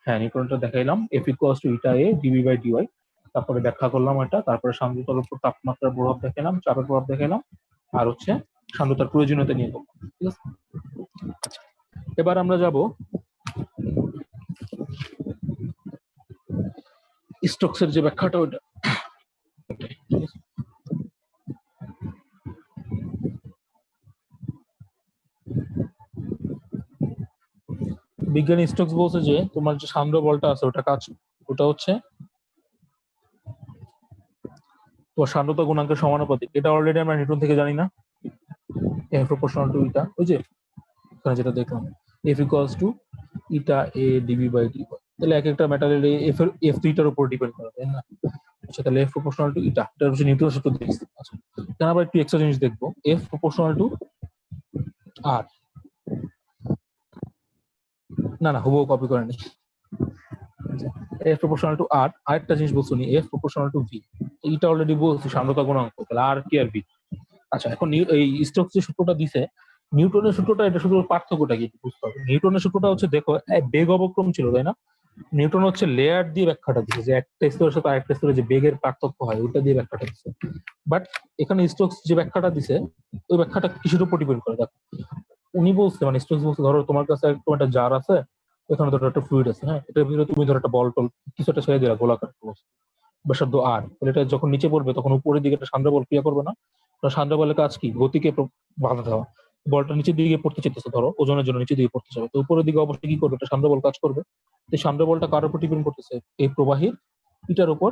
হ্যাঁ নিউটনটা দেখাইলাম, F equals to eta A DV by DY. তারপরে ব্যাখ্যা করলাম এটা, তারপরে সান্দ্রতার উপর তাপমাত্রার প্রভাব দেখালাম, চাপের প্রভাব দেখালাম, আর হচ্ছে সান্দ্রতার প্রয়োজনীয়তা নিয়ে বললাম, ঠিক আছে? এবার আমরা যাব স্টোকসের যে ব্যাখ্যাটা ওইটা। বিজ্ঞানী স্টোকস বলছে যে তোমার যে সান্দ্র বলটা আছে ওটা হচ্ছে তোমার সান্দ্রতা গুণাঙ্কের সমানুপাতিক। এটা অলরেডি আমরা নিউটন থেকে জানি না, এফ প্রপোর্শনাল টু ইটা, ওই যে এখানে যেটা দেখলাম F equals to eta A DV by D. তাহলে এক একটা ম্যাটেরিয়াল এফ তো ইটার উপর ডিপেন্ড করে, তাই না? আচ্ছা, তাহলে এফ প্রপোর্শনাল টু ইটা, এটা হচ্ছে নিউটনের সূত্র দেখছি। আচ্ছা, এখানে আবার একটু এক্সট্রা জিনিস দেখবো, এফ প্রপোর্শনাল টু আর, না হুবহু কপি করে নি। এফ প্রপোর্শনাল টু আর, আরেকটা জিনিস বলছো নি এফ প্রপোর্শনাল টু ভি, এটা অলরেডি বলছি সান্দ্রতা গুণাঙ্ক, তাহলে আর কি আর ভি। আচ্ছা, এখন এই স্টোকস যে সূত্রটা দিছে, নিউটনের সূত্রটা, এটা শুধু পার্থক্যটা কি বুঝতে হবে। নিউটনের সূত্রটা হচ্ছে দেখো বেগ অবক্রম ছিল, তাই না? নিউটন হচ্ছে লেয়ার দিয়ে ব্যাখ্যাটা দিচ্ছে, যে একটা স্তরের সাথে আরেকটা স্তরে যে বেগের পার্থক্য হয় ওটা দিয়ে ব্যাখ্যাটা দিচ্ছে। বাট এখানে স্টোকস যে ব্যাখ্যাটা দিছে ওই ব্যাখ্যাটা কিসের উপর ডিপেন্ড করে দেখো। উনি বলছে, মানে স্টোকস বলছে, ধরো তোমার কাছে একটা জার আছে, এখানে ধরো একটা ফ্লুইড আছে, হ্যাঁ, এটার ভিতরে তুমি ধরো একটা বল টল কিছু একটা ছেড়ে দিলা গোলাকার ব্যাসার্ধ আর, তাহলে এটা যখন নিচে পড়বে তখন উপরের দিকে একটা সান্দ্র বল ক্রিয়া করবে না? সান্দ্র বলের কাজ কি? গতিকে বাধা দেওয়া। বলটা নিচের দিকে পড়তে চাইতেছে, ধরো ওজনের জন্য নিচের দিকে পড়তে যাবে, তো উপরের দিকে অবশ্যই কি করবে? একটা সান্দ্র বল কাজ করবে। এই সান্দ্র বলটা কার উপর ডিপেন্ড করতেছে? এই প্রবাহীর ইটার উপর,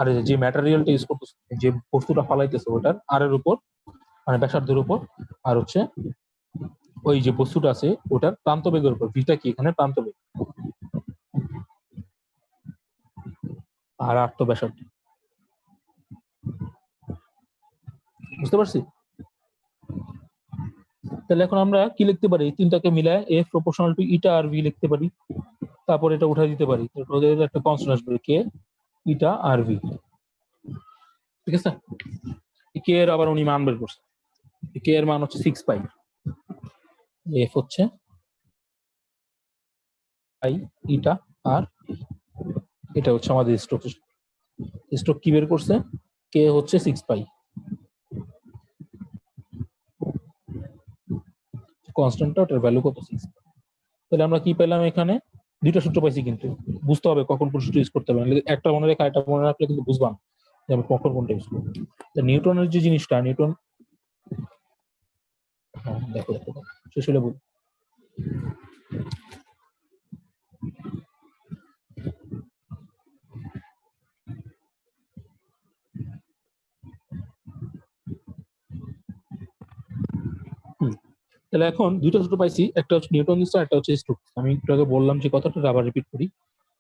আর যে ম্যাটেরিয়ালটা ইউজ করতেছে, যে বস্তুটা ফালাইতেছে ওটার আর এর উপর, মানে ব্যাসার্ধের উপর, আর হচ্ছে ওই যে বস্তুটা আছে ওটার প্রান্ত বেগের উপর। ভিটা কি? এখানে প্রান্ত বেগ, আর তো ব্যাসার্ধ। বুঝতে পারছি? তাহলে এখন আমরা কি লিখতে পারি? তিনটাকে মিলায় F proportional to eta r V লিখতে পারি, তারপর এটা উঠাই দিতে পারি, ওদের একটা কনস্ট্যান্ট আসবে কে ইটা আর ভি। ঠিক আছে, কে এর আবার উনি মান বের করছে, কে এর মান হচ্ছে 6 পাই, এফ হচ্ছে পাই ইটা আর, এটা হচ্ছে আমাদের স্ট্রোক। স্ট্রোক কি বের করছে? কে হচ্ছে 6 পাই, কনস্ট্যান্টটা ওটার ভ্যালু কত? 6। তাহলে আমরা কি পেলাম? এখানে দুইটা সূত্র পাইছি, কিন্তু বুঝতে হবে কখন কোন সূত্র ইউজ করতে হবে, একটা মনে রেখে একটা মনে রাখলে কিন্তু বুঝবা না যে আমি কখন কোনটা ইউজ করবো। নিউটনের যে জিনিসটা, নিউটন, হ্যাঁ দেখো দেখো শেষ হলে বল। তাহলে এখন দুইটা সূত্র পাইছি, একটা হচ্ছে নিউটন দিচ্ছে, একটা হচ্ছে স্টোকস। আমি একটু আগে বললাম যে কথাটা আবার রিপিট করি,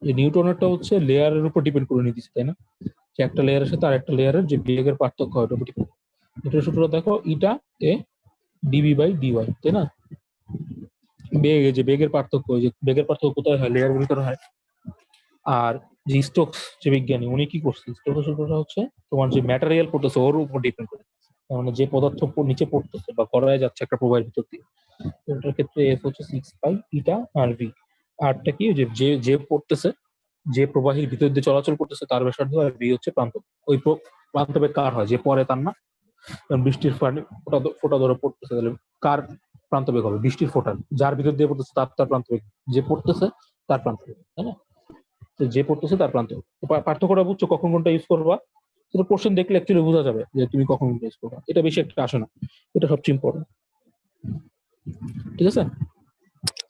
যে নিউটনেরটা হচ্ছে লেয়ারের উপর ডিপেন্ড করে নিয়ে দিচ্ছে, তাই না? যে একটা লেয়ারের সাথে আর একটা লেয়ারের যে বেগের পার্থক্য হয় ওটা ডিপেন্ড। এটার সূত্র দেখো ইটা এ ডিবি বাই ডিওয়াই, তাই না? বেগ, যে বেগের পার্থক্য, যে বেগের পার্থক্য কোথায় হয়? লেয়ারের ভিতরে হয়। আর যে স্টোকস যে বিজ্ঞানী, উনি কি করছে? স্টোকস সূত্রটা হচ্ছে তোমার যে ম্যাটেরিয়াল পড়তেছে ওর উপর ডিপেন্ড করে, মানে যে পদার্থ নিচে পড়তেছে বা গড়ায় যাচ্ছে একটা প্রবাহের ভিতর দিয়ে, এটার ক্ষেত্রে এফ হচ্ছে 6 পাই ইটা আর ভি। আরটা কি? যে যে পড়তেছে, যে প্রবাহীর ভিতর দিয়ে চলাচল করতেছে তার ব্যাসার্ধ, আর ভি হচ্ছে প্রান্ত। ওই প্রান্ত বেগ কার হয়? যে পরে তার না। বৃষ্টির পানি ফোঁটা ধরে পড়তেছে, তাহলে কার প্রান্ত বেগ হবে? বৃষ্টির ফোঁটার, যার ভিতর দিয়ে পড়তেছে তার প্রান্ত বেগ, যে পড়তেছে তার প্রান্ত বেগ, তাই না? যে পড়তেছে তার প্রান্ত। পার্থক্যটা বুঝছো কখন কোনটা ইউজ করবা? সেটা কোশ্চেন দেখলে অ্যাকচুয়ালি বোঝা যাবে যে তুমি কখন কোনটা ইউজ করবা। এটা বেশি একটা আসে না, এটা সবচেয়ে ইম্পর্টেন্ট। ঠিক আছে,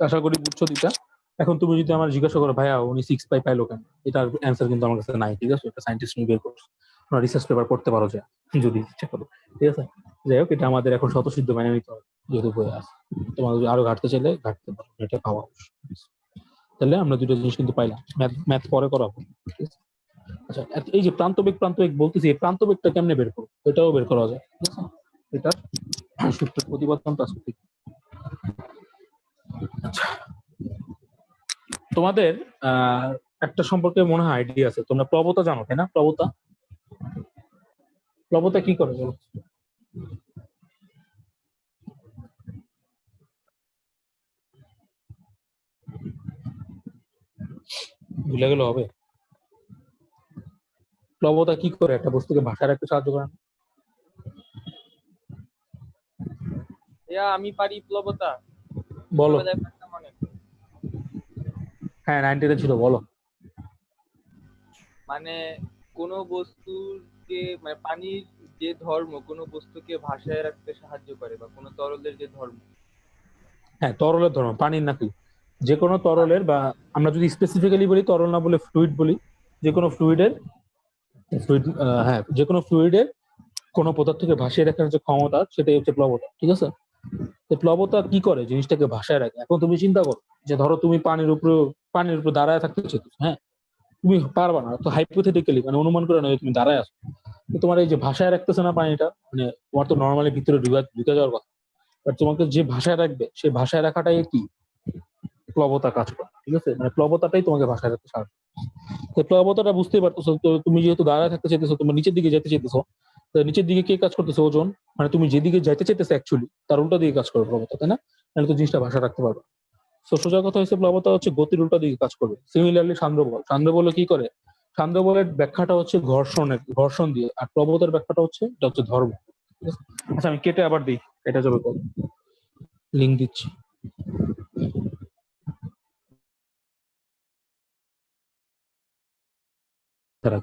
আশা করি বুঝছো দিটা। এখন তুমি যদি আমার জিজ্ঞাসা করো ভাইয়া উনি 6 পাই পাইলো কেন, এটার অ্যান্সার কিন্তু আমার কাছে নাই। ঠিক আছে, এটা সায়েন্টিস্ট নিয়ে বের করছে, তোমরা রিসার্চ পেপার পড়তে পারো যে, যদি ইচ্ছা করো। ঠিক আছে, যাই হোক, এটা আমাদের এখন স্বতঃসিদ্ধ মেনে নিতে হবে, যেহেতু বই আছে। তোমার যদি আরো ঘাটতে চাইলে ঘাটতে পারো, এটা পাওয়া অবশ্যই। তাহলে আমরা দুটো জিনিস কিন্তু পাইলাম, ম্যাথ পরে করাবো। ঠিক আছে, আচ্ছা, এই যে প্রান্ত বেগ বলতেছি, এই প্রান্ত বেগটা কেমনে বের করবো এটাও বের করা যায়। ঠিক আছে, এটার সূত্রের প্রতিপাদনটা আছে। আচ্ছা, তোমাদের একটা সম্পর্কে মনে হয় আইডিয়া আছে, তোমরা প্রবতা জানো, তাই না? প্রবতা, প্রবতা কি করে বলো? ভুলে গেলে হবে? প্রবতা কি করে? একটা বস্তুকে ভাষায় রাখতে সাহায্য করে না? আমি পারি প্লবতা। বলো। ছোটবেলায় পড়তাম অনেক। হ্যাঁ, 90-তে ছিল, বলো। মানে কোনো বস্তুকে মানে পানির যে ধর্ম কোনো বস্তুকে ভাসায় রাখতে সাহায্য করে বা কোনো তরলের যে ধর্ম। হ্যাঁ, তরলের ধর্ম, পানির নাকি যে কোনো তরলের, বা আমরা যদি স্পেসিফিক্যালি বলি তরল না বলে ফ্লুইড বলি, যে কোনো ফ্লুইডের, ফ্লুইড, হ্যাঁ, যে কোনো ফ্লুইডের কোনো পদার্থকে ভাসিয়ে রাখার যে ক্ষমতা, সেটাই হচ্ছে প্লবতা। ঠিক আছে? তো প্লবতা কি করে, জিনিসটাকে ভাসায় রাখে। এখন তুমি চিন্তা করো যে ধরো তুমি পানির উপর দাঁড়ায় থাকতে চাইছো, হ্যাঁ, তুমি পারবা না তো, হাইপোথেটিক্যালি মানে অনুমান করে নয়, তুমি দাঁড়ায় আছো, তো তোমার এই যে ভাষায় রাখতেছে না পানিটা, মানে তোমার তো নর্মালি ভিতরে ঢুকে যাওয়ার কথা, বাট তোমাকে যে ভাষায় রাখবে সেই ভাষায় রাখাটাই কি প্লবতা কাজ করে। ঠিক আছে? মানে প্লবতাটাই তোমাকে ভাষায় রাখতে সাহায্য করে। তো প্লবতাটা বুঝতেই পারতেছো, তো তুমি যেহেতু দাঁড়ায় থাকতে চাইতেছো, তুমি নিচের দিকে যেতে চাইতেছো, তো নিচের দিকে কে কাজ করতেছে? ওজন। মানে তুমি যেদিকে যাইতে চাইতেছো অ্যাকচুয়ালি তার উল্টা দিকে কাজ করে প্লবতা, তাই না? তাহলে তো জিনিসটা ভাষা রাখতে পারবে। তো সোজা কথা হচ্ছে প্লবতা হচ্ছে গতির উল্টা দিকে কাজ করবে। সিমিলারলি সান্দ্র বল কি করে? সান্দ্র বলের ব্যাখ্যাটা হচ্ছে ঘর্ষণ দিয়ে, আর প্রবতার ব্যাখ্যাটা হচ্ছে এটা হচ্ছে ধর্ম। ঠিক আছে? আচ্ছা, আমি কেটে আবার দিই, এটা যাবে কল, লিঙ্ক দিচ্ছি। দাঁড়াও।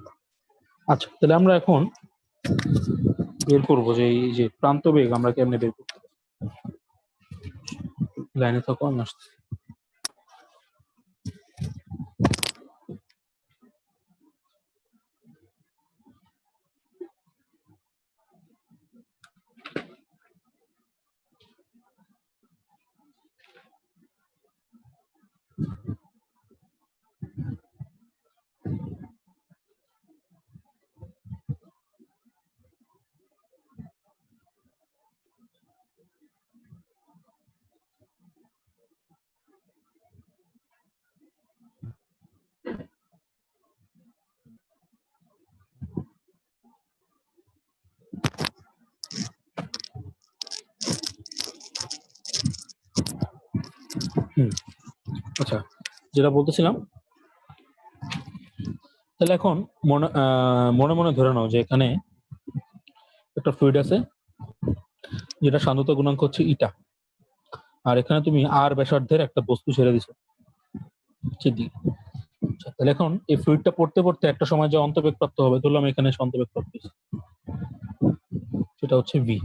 আচ্ছা, তাহলে আমরা এখন বের করবো যে এই যে প্রান্ত বেগ আমরা কেমনে বের করবো। লাইনে থাকো, আমি আসছি। হুম, আচ্ছা, যেটা বলতেছিলাম, তাহলে এখন মনে মনে ধরে নাও যে এখানে একটা ফ্লুইড আছে যেটা সান্দ্রতা গুণাঙ্ক হচ্ছে ইটা, আর এখানে তুমি আর ব্যাসার্ধের একটা বস্তু ছেড়ে দিছো নিচের দিকে। আচ্ছা, তাহলে এখন এই ফ্লুইডটা পড়তে পড়তে একটা সময় যে অন্তবেগ প্রাপ্ত হবে, ধরলাম এখানে সে অন্তবেগ প্রাপ্ত হয়েছে, সেটা হচ্ছে ভি।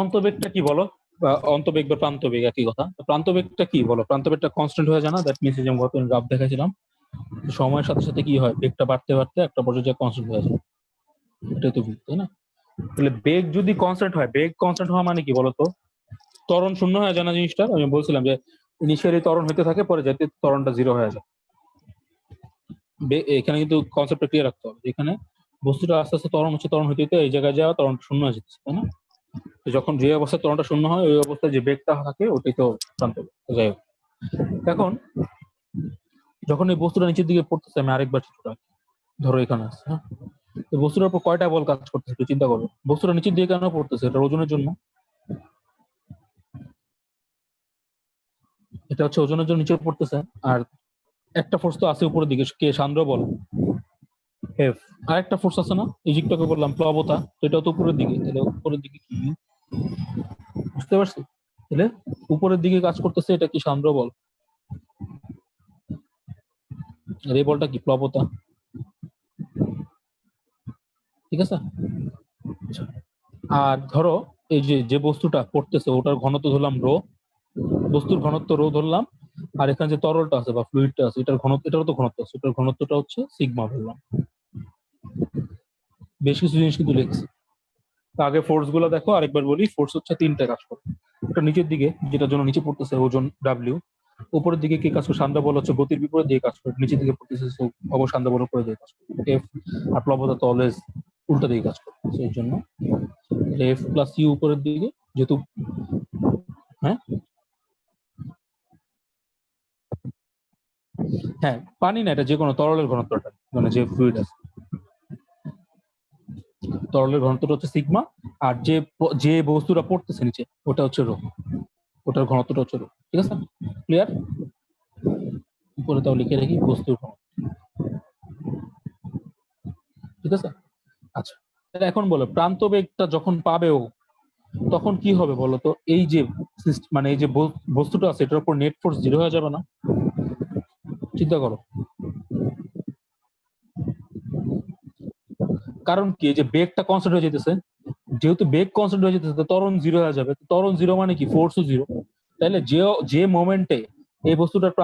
অন্তবেগটা কি বলো? বা অন্তবেগ বা প্রান্তবেগ একই কথা। তো প্রান্তবেগটা কি বলো? প্রান্তবেগটা কনস্ট্যান্ট হয়ে যায় না? দ্যাট মিনস যেমন গত গ্রাফ দেখাছিলাম, সময়ের সাথে সাথে কি হয়, বেগটা বাড়তে বাড়তে একটা পর্যায়ে কনস্ট্যান্ট হয়ে যায়। এটাই তো ভি, তাই না? তাহলে বেগ যদি কনস্ট্যান্ট হয়, বেগ কনস্ট্যান্ট হওয়া মানে কি বলতো? ত্বরণ শূন্য হয়ে যায় না জিনিসটা? আমি বলছিলাম যে ইনিশিয়ালি ত্বরণ হইতে থাকে, পরে যেতে ত্বরণটা জিরো হয়ে যায়। এখানে কিন্তু কনসেপ্টটা ক্লিয়ার রাখতে হবে, এখানে বস্তুটা আস্তে আস্তে ত্বরণ হইতে হইতে এই জায়গায় যাওয়া, ত্বরণটা শূন্য হয়ে যাচ্ছে, তাই না? তো যখন যে অবস্থায় ত্বরণটা শূন্য হয়, ওই অবস্থায় যে বেগটা থাকে ওটাই তো প্রান্তবেগ। তো যাই হোক, এখন যখন এই বস্তুটা নিচের দিকে পড়তেছে, আমি আরেকবার চিত্রটা আঁকি। ধরো এখানে আছে, হ্যাঁ, এই বস্তুটার উপর কয়টা বল কাজ করতেছে একটু চিন্তা করো। বস্তুটা নিচের দিকে কেন পড়তেছে? এটা ওজনের জন্য। এটা হচ্ছে ওজনের জন্য নিচে পড়তেছে। আর একটা ফোর্স তো আছে উপরের দিকে, কে? সান্দ্র বল, এফ। আর একটা ফোর্স আছে না, ইজিপ্টকে বললাম প্লবতা, তো এটাও তো উপরের দিকে। তাহলে উপরের দিকে কি, বুঝতে পারছি? তাহলে উপরের দিকে কাজ করতেছে, এটা কি? সান্দ্র বল। আর এই বলটা কি? প্লবতা। ঠিক আছে? আর ধরো এই যে যে বস্তুটা পড়তেছে ওটার ঘনত্ব ধরলাম রো, বস্তুর ঘনত্ব রো ধরলাম, আর এখানে যে তরলটা আছে বা ফ্লুইডটা আছে এটার ঘনত্ব, এটারও তো ঘনত্ব আছে, এটার ঘনত্বটা হচ্ছে সিগমা বললাম। বেশ কিছু জিনিস কিন্তু লিখছি। তো আগে ফোর্স গুলো দেখো, আরেকবার বলি, ফোর্স হচ্ছে তিনটা কাজ করে। এটা নিচের দিকে, যেটার জন্য নিচে পড়তেছে ওজন ডাব্লিউ। উপরের দিকে কি কাজ করে? সান্দ্র বল হচ্ছে গতির বিপরীত দিয়ে কাজ করে, নিচের দিকে পড়তেছে অবসান্দ্র বল উপরে দিয়ে কাজ করে, এফ। আর প্লবতা তো অলওয়েজ উল্টা দিকে কাজ করে, সেই জন্য এফ প্লাস ইউ উপরের দিকে, যেহেতু, হ্যাঁ হ্যাঁ, পানি না, এটা যে কোনো তরলের ঘনত্বটা, মানে যে ফ্লুইড আছে, তরলের ঘনত্বটা হচ্ছে সিগমা। আর যে বস্তুটা পড়তেছে নিচে ওটা হচ্ছে রো, ওটার ঘনত্বটা হচ্ছে রো। ঠিক আছে? ক্লিয়ার? উপরে তাও লিখে রাখি বস্তুর ঘনত্ব। ঠিক আছে? আচ্ছা, তাহলে এখন বলো প্রান্ত বেগটা যখন পাবে ও, তখন কি হবে বলো তো? এই যে মানে এই যে বস্তুটা আছে এটার উপর নেট ফোর্স জিরো হয়ে যাবে না? চিন্তা করো, কারণ কি, যে বেগটা কনস্ট্যান্ট হয়ে যেতেছে, যেহেতু বেগ কনস্ট্যান্ট হয়ে যেতেছে, ত্বরণ জিরো হয়ে যাবে। ত্বরণ জিরো মানে কি, ফোর্সও জিরো। তাহলে যে যে মোমেন্টে এই বস্তুটার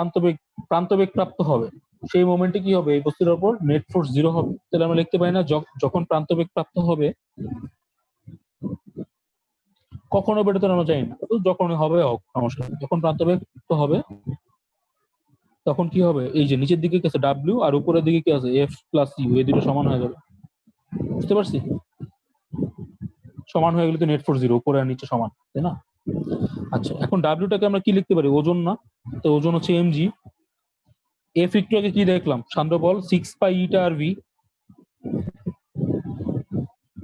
প্রান্তবেগ প্রাপ্ত হবে, সেই মোমেন্টে কি হবে, এই বস্তুটার উপর নেট ফোর্স জিরো হবে। তাহলে আমরা লিখতে পারি না, যখন প্রান্তবেগ প্রাপ্ত হবে, কখনো বেটা তো আমরা জানি না, তো যখন হবে হোক সমস্যা নেই। যখন প্রান্তবেগ প্রাপ্ত হবে তখন কি হবে, এই যে নিচের দিকে কি আছে ডাব্লিউ, আর উপরের দিকে কি আছে এফ প্লাস ইউ, এই দুটো সমান হয়ে যাবে। বুঝতে পারছি? সমান হয়ে গেলে তো নেট ফোর্স জিরো, উপরে আর নিচে সমান, তাই না? আচ্ছা, এখন ডাব্লিউটাকে আমরা কি লিখতে পারি, ওজন না? তো ওজন হচ্ছে এমজি। এফ একটু আগে কি দেখলাম, সান্দ্র বল 6 পাই ইটা আর ভি,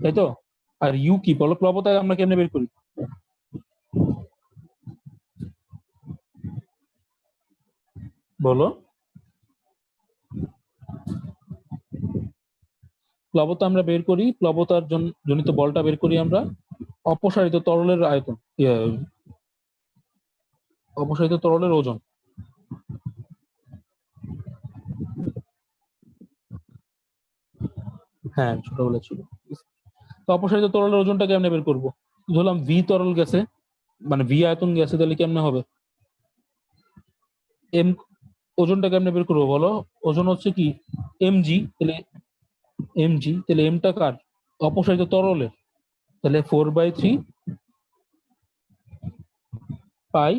তাই তো? আর ইউ কি বলো, প্লবতা আমরা কেমনে বের করি? বলো। প্লবতা আমরা বের করি, প্লবতার জনিত বলটা বের করি আমরা অপসারিত তরলের আয়তন, অপসারিত তরলের ওজন। হ্যাঁ, ছোটবেলা ছিল। তো অপসারিত তরলের ওজনটা কেমনে বের করবো? ধরলাম ভি তরল গেছে, মানে ভি আয়তন গেছে, তাহলে কেমনে হবে? এম, ওজনটা কেমনে বের করবো বলো? ওজন হচ্ছে কি, এমজি। তাহলে এমজি, তাহলে এমটা কার, অপসারিত তরলের। তাহলে 4/3 পাই,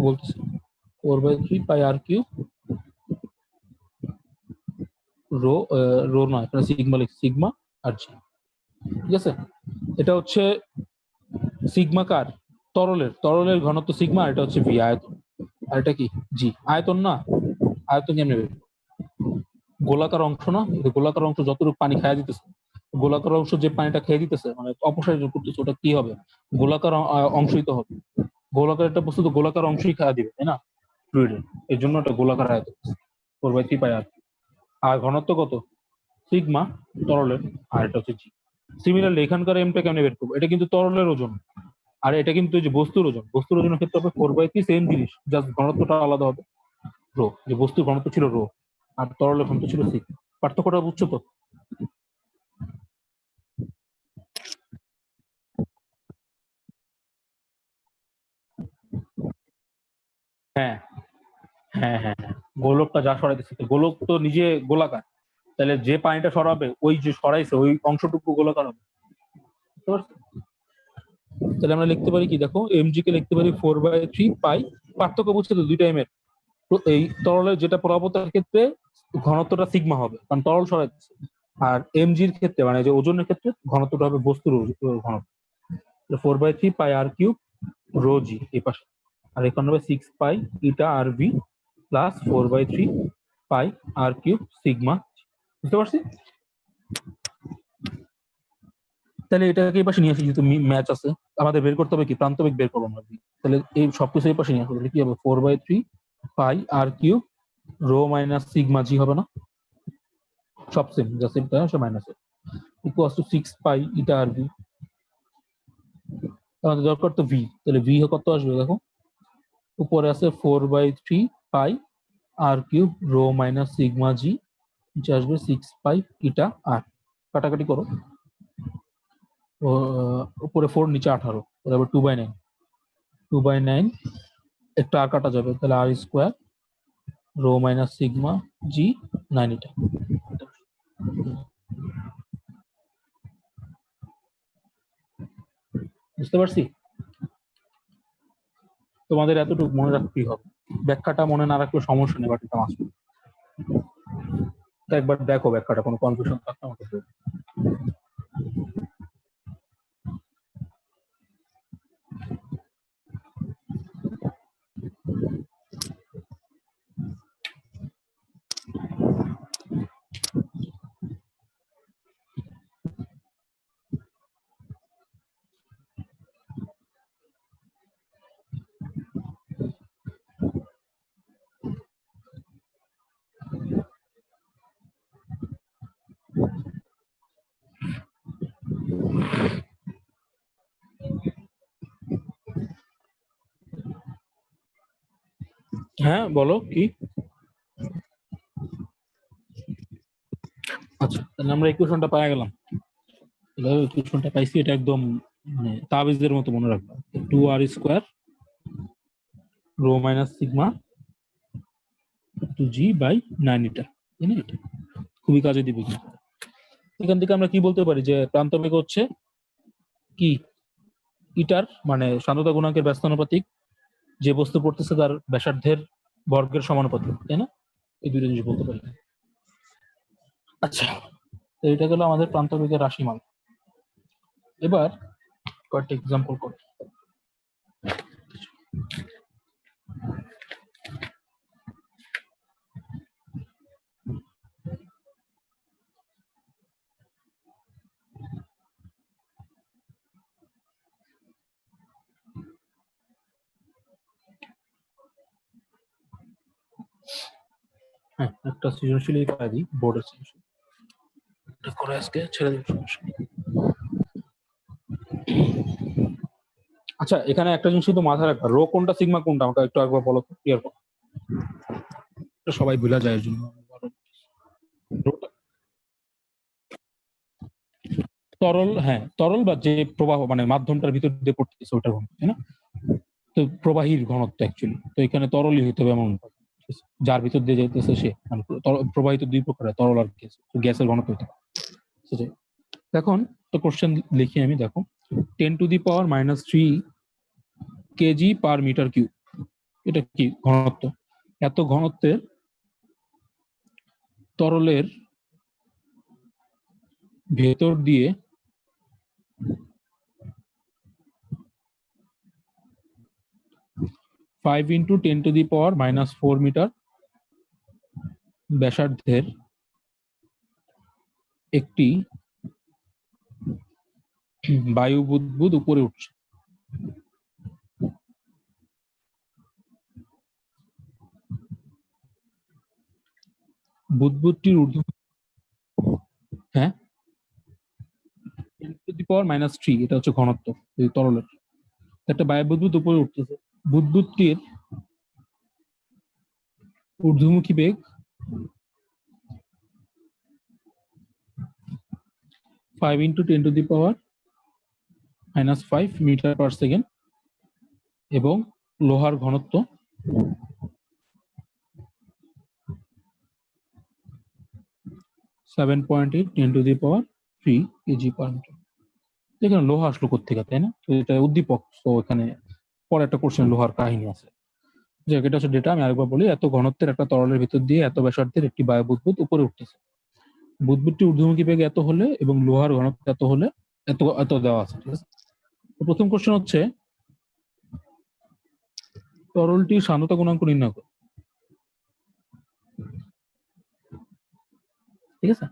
বলতেছি 4/3 pi r cube rho, rho নয়, এখানে সিগমা লিখছি, সিগমা আর জি। ঠিক আছে, এটা হচ্ছে সিগমা কার, তরলের ঘনত্ব সিগমা, আর এটা হচ্ছে ভি আয়তন। আর এটা কি, জি আয়তন না? আয়তন কেমনে বের, গোলাকার অংশ না, এই গোলাকার অংশ যতটুকু পানি খাইয়া দিতেছে, গোলাকার অংশ যে পানিটা খেয়ে দিতেছে, মানে অপসারিত করতেছে, ওটা কি হবে, গোলাকার অংশই তো হবে। গোলাকার একটা বস্তু তো গোলাকার অংশই খাওয়া দিবে, তাই না, ফ্লুইডের। এর জন্য এটা গোলাকার আয়তন 4/3 পাই আর। আর ঘনত্ব কত, সিগমা তরলের, আর এটা হচ্ছে জি। সিমিলারলি এখানকার এমটা কেমনে বের করবো, এটা কিন্তু তরলের ওজন, আর এটা কিন্তু এই যে বস্তুর ওজন। বস্তুর ওজনের ক্ষেত্রে হবে 4/3, সেম জিনিস, জাস্ট ঘনত্বটা আলাদা হবে। রো, যে বস্তুর ঘনত্ব ছিল রো, আর তরলের ঘনত্ব ছিল সি। পার্থক্যটা বুঝছো তো? হ্যাঁ, হ্যাঁ, হ্যাঁ, হ্যাঁ। গোলকটা যা সরাইতেছে, তো গোলক তো নিজে গোলাকার, তাহলে যে পানিটা সরাবে, ওই যে সরাইছে ওই অংশটুকু গোলাকার হবে। বুঝতে পারছো? তাহলে আমরা লিখতে পারি কি, দেখো এমজি কে লিখতে পারি 4/3 পাই। পার্থক্য বুঝতে তো, দুইটা এম এর। তো এই তরলের যেটা প্রবতার ক্ষেত্রে ঘনত্বটা সিগমা হবে, কারণ তরল সরাইতেছে। আর এমজির ক্ষেত্রে, মানে যে ওজনের ক্ষেত্রে, ঘনত্বটা হবে বস্তুর ঘনত্ব। 4/3 পাই আর কিউব রো জি এই পাশে, আর এখানে হবে 6 pi eta r V plus 4/3 pi r cube sigma. বুঝতে পারছি? তাহলে এটাকে এই পাশে নিয়ে আসি, যেহেতু ম্যাচ আছে, আমাদের বের করতে হবে কি, প্রান্তবেগ বের করবো আমরা। তাহলে এই সবকিছু এই পাশে নিয়ে আসবো, তাহলে কি হবে, 4/3 pi r cube rho minus sigma g হবে না, সব সেম, যা সেম তাই সব minus equal to 6 pi eta r V. আমাদের দরকার তো ভি, তাহলে ভি কত আসবে দেখো, উপরে আছে 4/3 pi r cube rho minus sigma জি, নিচে আসবে 6 পাই ইটা আর। কাটাকাটি করো, উপরে 4 নিচে 18, তাহলে 2/9, 2/9 একটা আর কাটা যাবে, তাহলে আর স্কোয়ার রো মাইনাস সিগমা জি 9 ইটা। বুঝতে পারছি? তোমাদের এতটুকু মনে রাখতেই হবে, ব্যাখ্যাটা মনে না রাখলে সমস্যা নেই, বাট এটা মাস্ট। একবার দেখো ব্যাখ্যাটা, কোনো কনফিউশন থাকলে আমাকে বলো। হ্যাঁ বলো কি। তাহলে আমরা ইকুয়েশনটা পেয়ে গেলাম। ইকুয়েশনটা পাইছি, এটা একদম মানে তাবিজের মতো মনে রাখবা। 2r² rho minus sigma to g by 9 এটা, তাই না? এটা খুবই কাজে দিবে। এখান থেকে আমরা কি বলতে পারি যে প্রান্তবেগ হচ্ছে কি ইটার মানে সান্দ্রতা গুণাঙ্কের ব্যস্তানুপাতিক, যে বস্তু পড়তেছে তার ব্যাসার্ধের বর্গের সমানুপাতিক, তাই না? এই দুটো জিনিস বলতে পারি। আচ্ছা, তো এটা গেল আমাদের প্রান্তবেগের রাশিমাল। এবার কয়েকটা এক্সাম্পল করি। হ্যাঁ, একটা সৃজনশীল পাই দিই, বোর্ডের সৃজনশীল এটা করে আজকে ছেড়ে দিব, সমস্যা নেই। আচ্ছা, এখানে একটা জিনিস শুধু মাথায় রাখবা, রো কোনটা সিগমা কোনটা আমাকে একটু একবার বলো তো, ক্লিয়ার করো। এটা সবাই ভুলে যায় এর জন্য। রোটা তরল, হ্যাঁ তরল বা যে প্রবাহ মানে মাধ্যমটার ভিতর দিয়ে পড়তেছে ওটার ঘনত্ব, তাই না? তো প্রবাহীর ঘনত্ব অ্যাকচুয়ালি তো এখানে তরলই হইতে হবে এমন, যার ভিতর দিয়ে যাইতেছে সে মানে প্রবাহিত দুই প্রকারের, তরল আর গ্যাস। গ্যাসের ঘনত্ব হইতে হবে সেটাই। এখন তো কোশ্চেন লিখি আমি, দেখো 10⁻³ কেজি পার মিটার কিউব, এটা কি ঘনত্ব। এত ঘনত্বের তরলের ভেতর দিয়ে 5 × 10⁻⁴ মিটার ব্যাসার্ধের একটি বায়ু বুদবুদ উপরে উঠছে। বুদবুদটির ঊর্ধ্ব, হ্যাঁ 10⁻³ এটা হচ্ছে ঘনত্ব এই তরলের। একটা বায়ু বুদবুদ উপরে উঠতেছে, বুদবুদটির ঊর্ধ্বমুখী বেগ 5 × 10⁻⁵ মিটার পার সেকেন্ড এবং লোহার ঘনত্ব 7.8 × 10⁻³ কেজি পার মিটার। এখানে লোহা আসলো কোথেকে, তাই না? তো এটা উদ্দীপক, তো এখানে পরে একটা কোশ্চেন লোহার কাহিনী আছে। যে এটা হচ্ছে ডেটা, আমি আরেকবার বলি, এত ঘনত্বের একটা তরলের ভিতর দিয়ে এত ব্যাসার্ধের একটি বায়ু বুদবুদ উপরে উঠতেছে। বুদবুদটি ঊর্ধ্বমুখী বেগ এত হলে এবং লোহার ঘনত্ব এত হলে, এত এত দেওয়া আছে, ঠিক আছে? তো প্রথম কোশ্চেন হচ্ছে তরলটির সান্দ্রতা গুণাঙ্ক নির্ণয় করো, ঠিক আছে?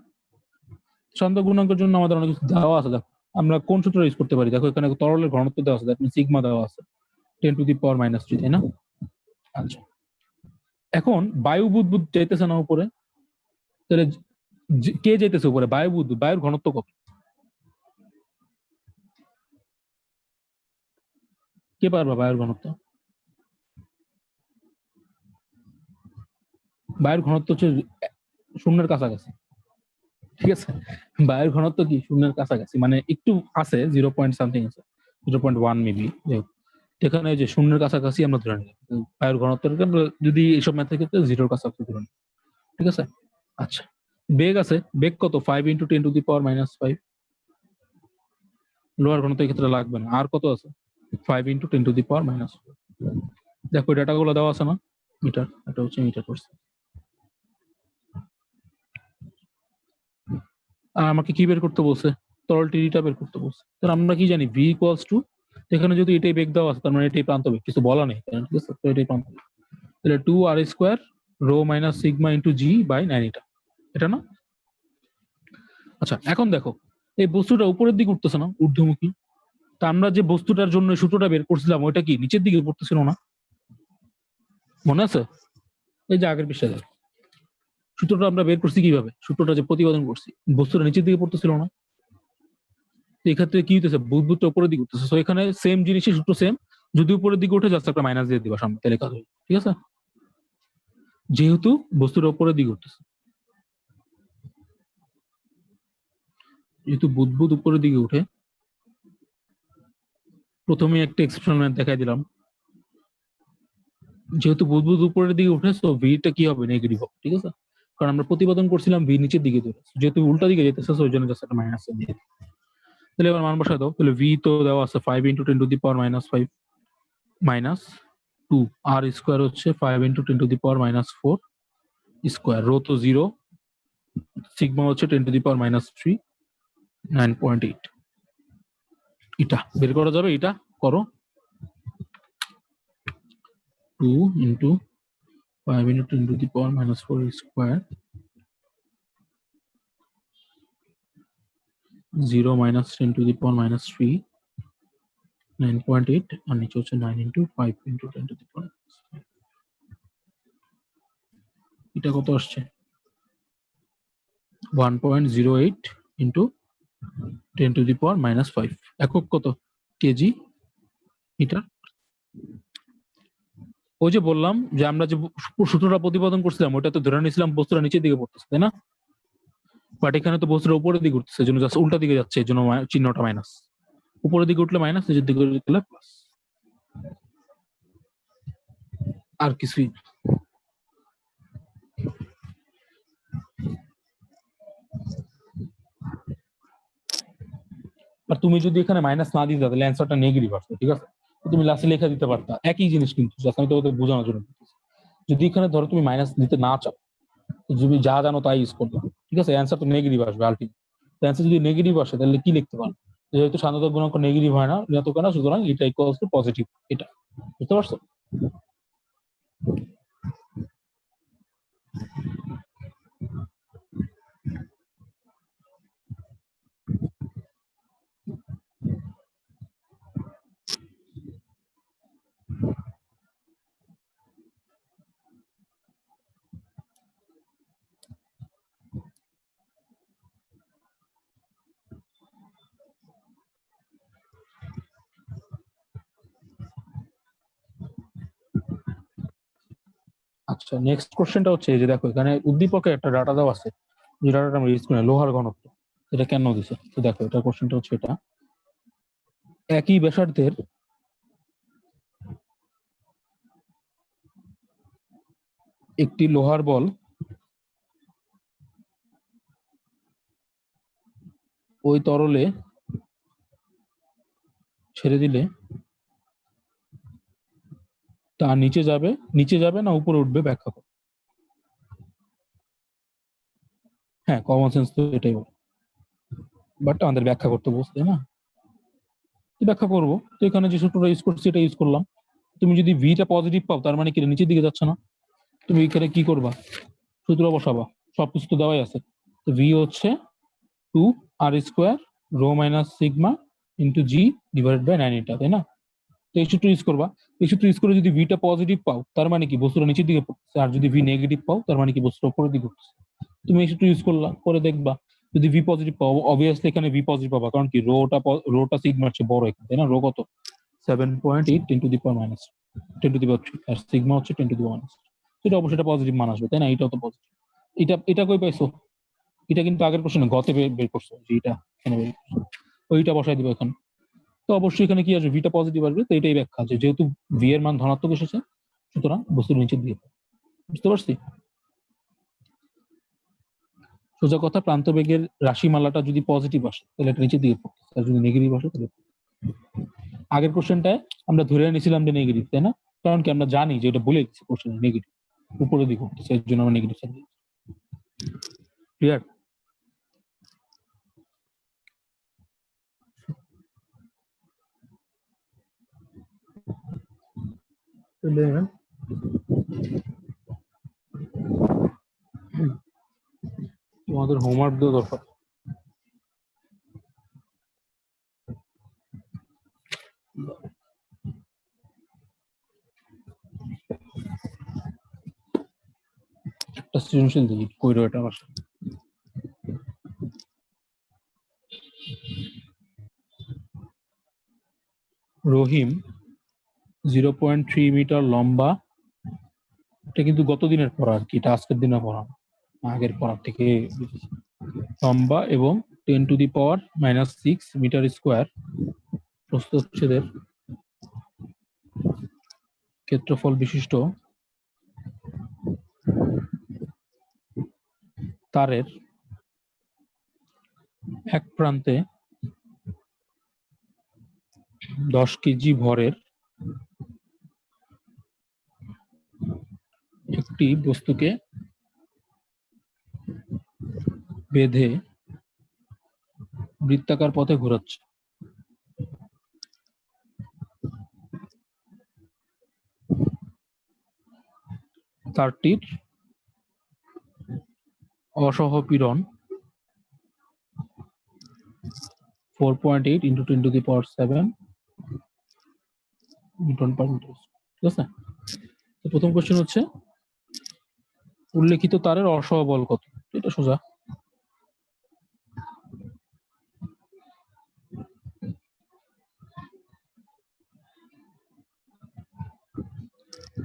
সান্দ্রতা গুণাঙ্কের জন্য আমাদের অনেক কিছু দেওয়া আছে, দেখো আমরা কোন সূত্র ইউজ করতে পারি। দেখো এখানে তরলের ঘনত্ব দেওয়া আছে, দ্যাট মিন্স সিগমা দেওয়া আছে 10⁻⁻³, তাই না? আচ্ছা, এখন বায়ু বুদবুদ যাইতেছে না উপরে, তাহলে কে যাইতেছে উপরে? বায়ু বুদবুদ। বায়ুর ঘনত্ব কত? কে পারবা বায়ুর ঘনত্ব? বায়ুর ঘনত্ব হচ্ছে শূন্যের কাছাকাছি, ঠিক আছে? বায়ুর ঘনত্ব কি শূন্যের কাছাকাছি, মানে একটু আছে, 0 পয়েন্ট সামথিং আছে, 0.1 মেবি। এখানে যে শূন্যের কাছাকাছি আমরা ধরে নিই বায়ুর ঘনত্বটাকে, আমরা যদি এইসব ম্যাথের ক্ষেত্রে 0-র কাছাকাছি ধরে নিই, ঠিক আছে? আচ্ছা, বেগ আছে, বেগ কত? 5 × 10⁻⁵। লোহার ঘনত্ব এই ক্ষেত্রে লাগবে না। আর কত আছে? 5 × 10⁻⁴। দেখো ডাটাগুলো দেওয়া আছে না, মিটার, এটা হচ্ছে মিটার করছে। আর আমাকে কি বের করতে বলছে? তরলটিটা বের করতে বলছে। তাহলে আমরা কি জানি v = এখানে যদি এটাই বেগ দেওয়া আছে তার মানে এটাই প্রান্ত বেগ, কিছু বলা নেই, ঠিক আছে? তো এটাই প্রান্ত বেগ। তাহলে 2r² rho minus sigma into g by 9 এটা না? আচ্ছা, এখন দেখো এই বস্তুটা উপরের দিকে উঠতেছে না, ঊর্ধ্বমুখী। তা আমরা যে বস্তুটার জন্য সূত্রটা বের করছিলাম ওইটা কি নিচের দিকে পড়তেছিল না? মনে আছে? এই যে আগের পৃষ্ঠায় দেখো, সূত্রটা আমরা বের করছি কিভাবে, সূত্রটা যে প্রতিপাদন করছি, বস্তুটা নিচের দিকে পড়তেছিল না? এক্ষেত্রে কি হইতেছে, বুদবুদটা উপরের দিকে উঠতেছে। সো এখানে সেম জিনিসই, সূত্র সেম, যদি উপরের দিকে উঠে জাস্ট একটা মাইনাস দিয়ে দিবা সামনে, তাহলে কাজ হবে, ঠিক আছে? যেহেতু বস্তুটা উপরের দিকে উঠতেছে। যেহেতু বুদবুদ উপরের দিকে উঠে, প্রথমে একটা এক্সেপশন দেখাই দিলাম। যেহেতু বুদবুদ উপরের দিকে উঠে, তো ভিটা কি হবে, নেগেটিভ হবে, ঠিক আছে। কারণ আমরা প্রতিপাদন করছিলাম ভি নিচের দিকে দৌড়ে, যেহেতু উল্টা দিকে যেতেছে, ওই জন্য জাস্ট একটা মাইনাস দিয়ে। তাহলে এবার মান বসায় দাও। তাহলে ভি তো দেওয়া আছে 5 × 10⁻⁵ মাইনাস 2, আর স্কোয়ার হচ্ছে 5 × 10⁻⁴ স্কোয়ার, রো তো 0, সিগমা হচ্ছে 10⁻³ 9.8। এটা বের করা যাবে, এটা করো। 2 × 5 × 10⁻⁴ স্কোয়ার, 0 - 10⁻³ 9.8, আর নিচে হচ্ছে 9 × 5 × 10⁻⁵। এটা কত আসছে? 1.08 × 10⁻⁵। একক কত? KG metre. ওই যে বললাম যে আমরা যে সূত্রটা প্রতিপাদন করছিলাম, ওটা তো ধরে নিয়েছিলাম বস্তুটা নিচের দিকে পড়তেছে, তাই না? বাট এখানে তো বস্তুটা উপরের দিকে উঠতেছে, এই জন্য জাস্ট উল্টা দিকে যাচ্ছে, এই জন্য চিহ্নটা মাইনাস। উপরের দিকে উঠলে মাইনাস, নিচের দিকে উঠলে প্লাস, আর কিছুই না। আর তুমি যদি এখানে মাইনাস না দিতে তাহলে অ্যান্সারটা নেগেটিভ আসবে, ঠিক আছে। তুমি লাস্টে লেখা দিতে পারতা, একই জিনিস কিন্তু, আমি তোমাদের বোঝানোর জন্য। যদি এখানে ধরো তুমি মাইনাস দিতে না চাও, তুমি যা জানো তাই ইউজ করবে, ঠিক আছে, অ্যান্সার তো নেগেটিভ আসবে আলটিমেট। অ্যান্সার যদি নেগেটিভ আসে তাহলে কি লিখতে পারো? যেহেতু সাধারণত গুণাঙ্ক নেগেটিভ হয় না, ঋণাত্মক হয় না, সুতরাং এটা ইকুয়ালস টু পজিটিভ। এটা বুঝতে পারছো? আচ্ছা, নেক্সট কোশ্চেনটা হচ্ছে যে দেখো এখানে উদ্দীপকে একটা ডাটা দেওয়া আছে, যে ডাটাটা আমরা ইউজ করি লোহার ঘনত্ব, এটা কেন দিছে। তো দেখো এটা কোশ্চেনটা হচ্ছে এটা, একই ব্যাসার্ধের একটি লোহার বল ওই তরলে ছেড়ে দিলে তা নিচে যাবে না উপরে উঠবে, ব্যাখ্যা করো। হ্যাঁ, কমন সেন্স তো এটাই বলে, বাট আমাদের ব্যাখ্যা করতে বসতে না, ব্যাখ্যা করবো। তো এখানে যে সূত্রটা ইউজ করছি এটা ইউজ করলাম। তুমি যদি ভিটা পজিটিভ পাও, তার মানে কি নিচের দিকে যাচ্ছে না। তুমি এখানে কি করবা, সূত্র বসাবা, সবকিছু তো দেওয়াই আছে। তো ভি হচ্ছে 2r² rho minus sigma into g divided by 9, এটা তাই না? তো এই সূত্র ইউজ করবা। এই সূত্র ইউজ করে যদি ভিটা পজিটিভ পাও, তার মানে কি বস্তুটা নিচের দিকে পড়তেছে, আর যদি ভি নেগেটিভ পাও, তার মানে কি বস্তুটা উপরের দিকে উঠতেছে। তুমি এই সূত্র ইউজ করলা, করে দেখবা। যদি ভি পজিটিভ পাও, অবভিয়াসলি এখানে ভি পজিটিভ পাবা, কারণ কি রোটা সিগমার চেয়ে বড় এখানে, তাই না? রো কত? 7.8 × 10⁻⁻³ আর সিগমা হচ্ছে 10⁻⁻²। সেটা অবশ্যই এটা পজিটিভ মান আসবে, তাই না? এটাও তো পজিটিভ। এটা কই পাইছো? এটা কিন্তু আগের প্রশ্নে গতে বের করছো, যে এটা এখানে বের করছো, ওইটা বসাই দিবে এখন। তো অবশ্যই এখানে কি আসবে, ভিটা পজিটিভ আসবে। তো এটাই ব্যাখ্যা, যে যেহেতু ভি এর মান ধনাত্মক এসেছে, সুতরাং বস্তুর নিচে দিয়ে। বুঝতে পারছি? সোজা কথা, প্রান্ত বেগের রাশিমালাটা যদি পজিটিভ আসে তাহলে এটা নিচে দিয়ে পড়তেছে, আর যদি নেগেটিভ আসে তাহলে। আগের কোশ্চেনটায় আমরা ধরে নিয়েছিলাম যে নেগেটিভ, তাই না? কারণ কি আমরা জানি যে এটা বলে দিচ্ছে কোশ্চেন নেগেটিভ, উপরের দিকে উঠতেছে, এর জন্য আমরা নেগেটিভ সাইড দিই। ক্লিয়ার? তোমাদের হোমওয়ার্ক দেওয়া দরকার। একটা সৃজনশীল দিই, কইরো এটা আমার। রহিম 0.3 মিটার লম্বা, এটা কিন্তু গত দিনের পড়া আর কি, এটা আজকের দিনে পড়া না, আগের পড়ার থেকে লম্বা এবং 10⁻⁻6 মিটার স্কোয়ার প্রস্থচ্ছেদের ক্ষেত্রফল বিশিষ্ট তারের এক প্রান্তে 10 কেজি ভরের একটি বস্তুকে বেঁধে বৃত্তাকার পথে ঘোরাচ্ছে। তারটির অসহপীড়ন 4.8 × 10⁻7 নিউটন পার মিটার। ঠিক আছে, তো প্রথম কোশ্চেন হচ্ছে উল্লেখিত তারের অসহ বল কত। এটা সোজা।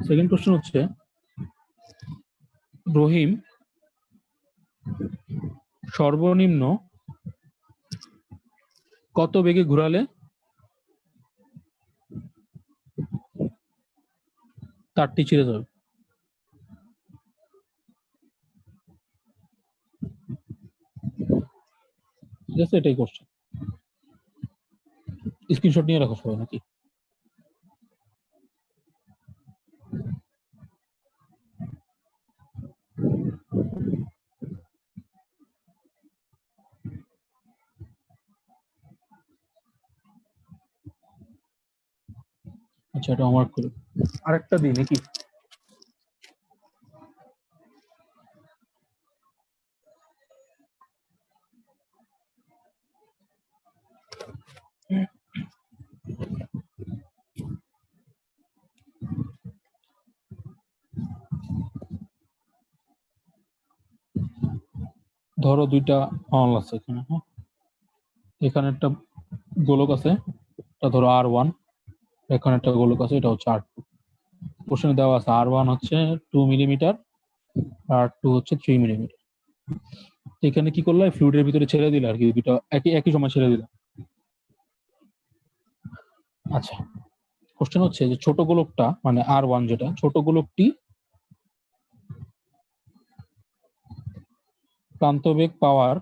সেকেন্ড কোশ্চেন হচ্ছে রহিম সর্বনিম্ন কত বেগে ঘোরালে তারটি ছিঁড়ে যাবে। ঠিক আছে, এটাই কোশ্চেন। স্ক্রিনশট নিয়ে রাখো সবাই নাকি? আচ্ছা, এটা আমার করে আরেকটা দিই নাকি? ধরো দুইটা নল আছে এখানে। হ্যাঁ, এখানে একটা গোলক আছে, এটা ধরো R1, এখানে একটা গোলক আছে, এটা হচ্ছে R2। কোশ্চেনে দেওয়া আছে R1 হচ্ছে 2 মিলিমিটার, R2 হচ্ছে 3 মিলিমিটার। এখানে কি করলে ফ্লুইডের ভিতরে ছেড়ে দিলে আর কি, দুটো একই সময় ছেড়ে দিলাম। আচ্ছা, কোশ্চেন হচ্ছে যে ছোট গোলকটা মানে R1, যেটা ছোট গোলকটি প্রান্তবেগ পাওয়ার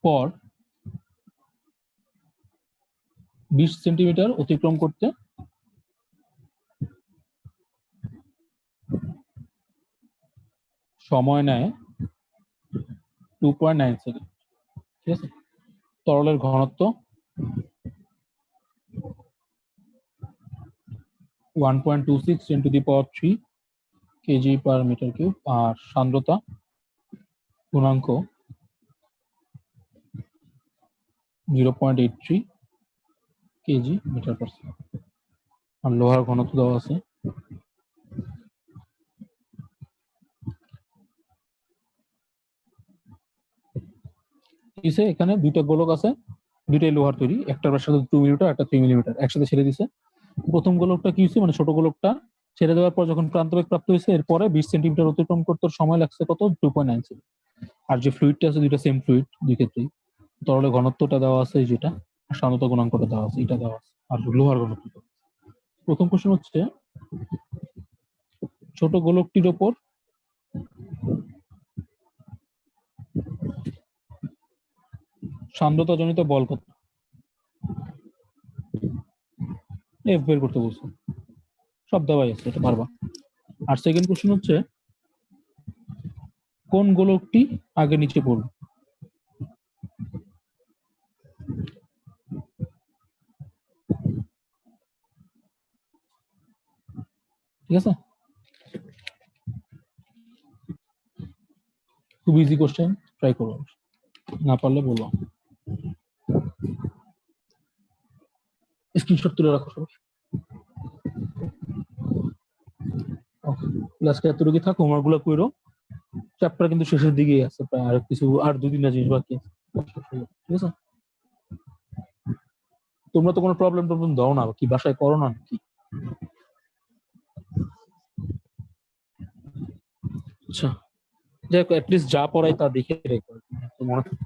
পর 20 সেন্টিমিটার অতিক্রম করতে সময় নেয় 2.9 সেকেন্ড। ঠিক আছে, তরলের ঘনত্ব 1.26 × 10⁻³ কেজি পার মিটার কিউব, আর সান্দ্রতা গুণাঙ্ক 0.83 কেজি মিটার পার সেকেন্ড। আর লোহার ঘনত্ব দেওয়া আছে এখানে দুইটা গোলক আছে, দুইটাই লোহার তৈরি, একটার সাথে 2 মিলিমিটার, একটা 3 মিলিমিটার একসাথে ছেড়ে দিছে। প্রথম গোলকটা কি হয়েছে, মানে ছোট গোলকটা ছেড়ে দেওয়ার পর যখন প্রান্তবেগ প্রাপ্ত হয়েছে, এরপরে 20 সেন্টিমিটার অতিক্রম করতে সময় লাগছে কত, 2.9 সেকেন্ড। আর যে ফ্লুইডটা আছে, দুইটা সেম ফ্লুইড, দুই ক্ষেত্রেই তরলের ঘনত্বটা দেওয়া আছে যেটা, আর সান্দ্রতা গুণাঙ্কটা দেওয়া আছে এটা দেওয়া আছে, আর লোহার ঘনত্ব। প্রথম কোশ্চেন হচ্ছে ছোট গোলকটির ওপর সান্দ্রতা জনিত বল কত। এফ বের করতে বলছে, সব দেওয়াই আছে, এটা পারবা। আর সেকেন্ড কোশ্চেন হচ্ছে কোন গোলকটি আগে নিচে পড়বে। ঠিক আছে, খুব ইজি কোশ্চেন, ট্রাই করবো, না পারলে বলবো। স্ক্রিনশট তুলে রাখো সবাই। আজকে এতটুকু থাকো, হোমওয়ার্ক গুলো করো। চ্যাপ্টার কিন্তু শেষের দিকেই আছে, প্রায় আর কিছু, আর 2-3টা জিনিস বাকি আছে। ঠিক আছে, তোমরা তো কোনো প্রবলেম দাও না কি, বাসায় করো না কি? আচ্ছা, যে অ্যাটলিস্ট যা পড়াই তা দেখে রেখো, মনে থাকে।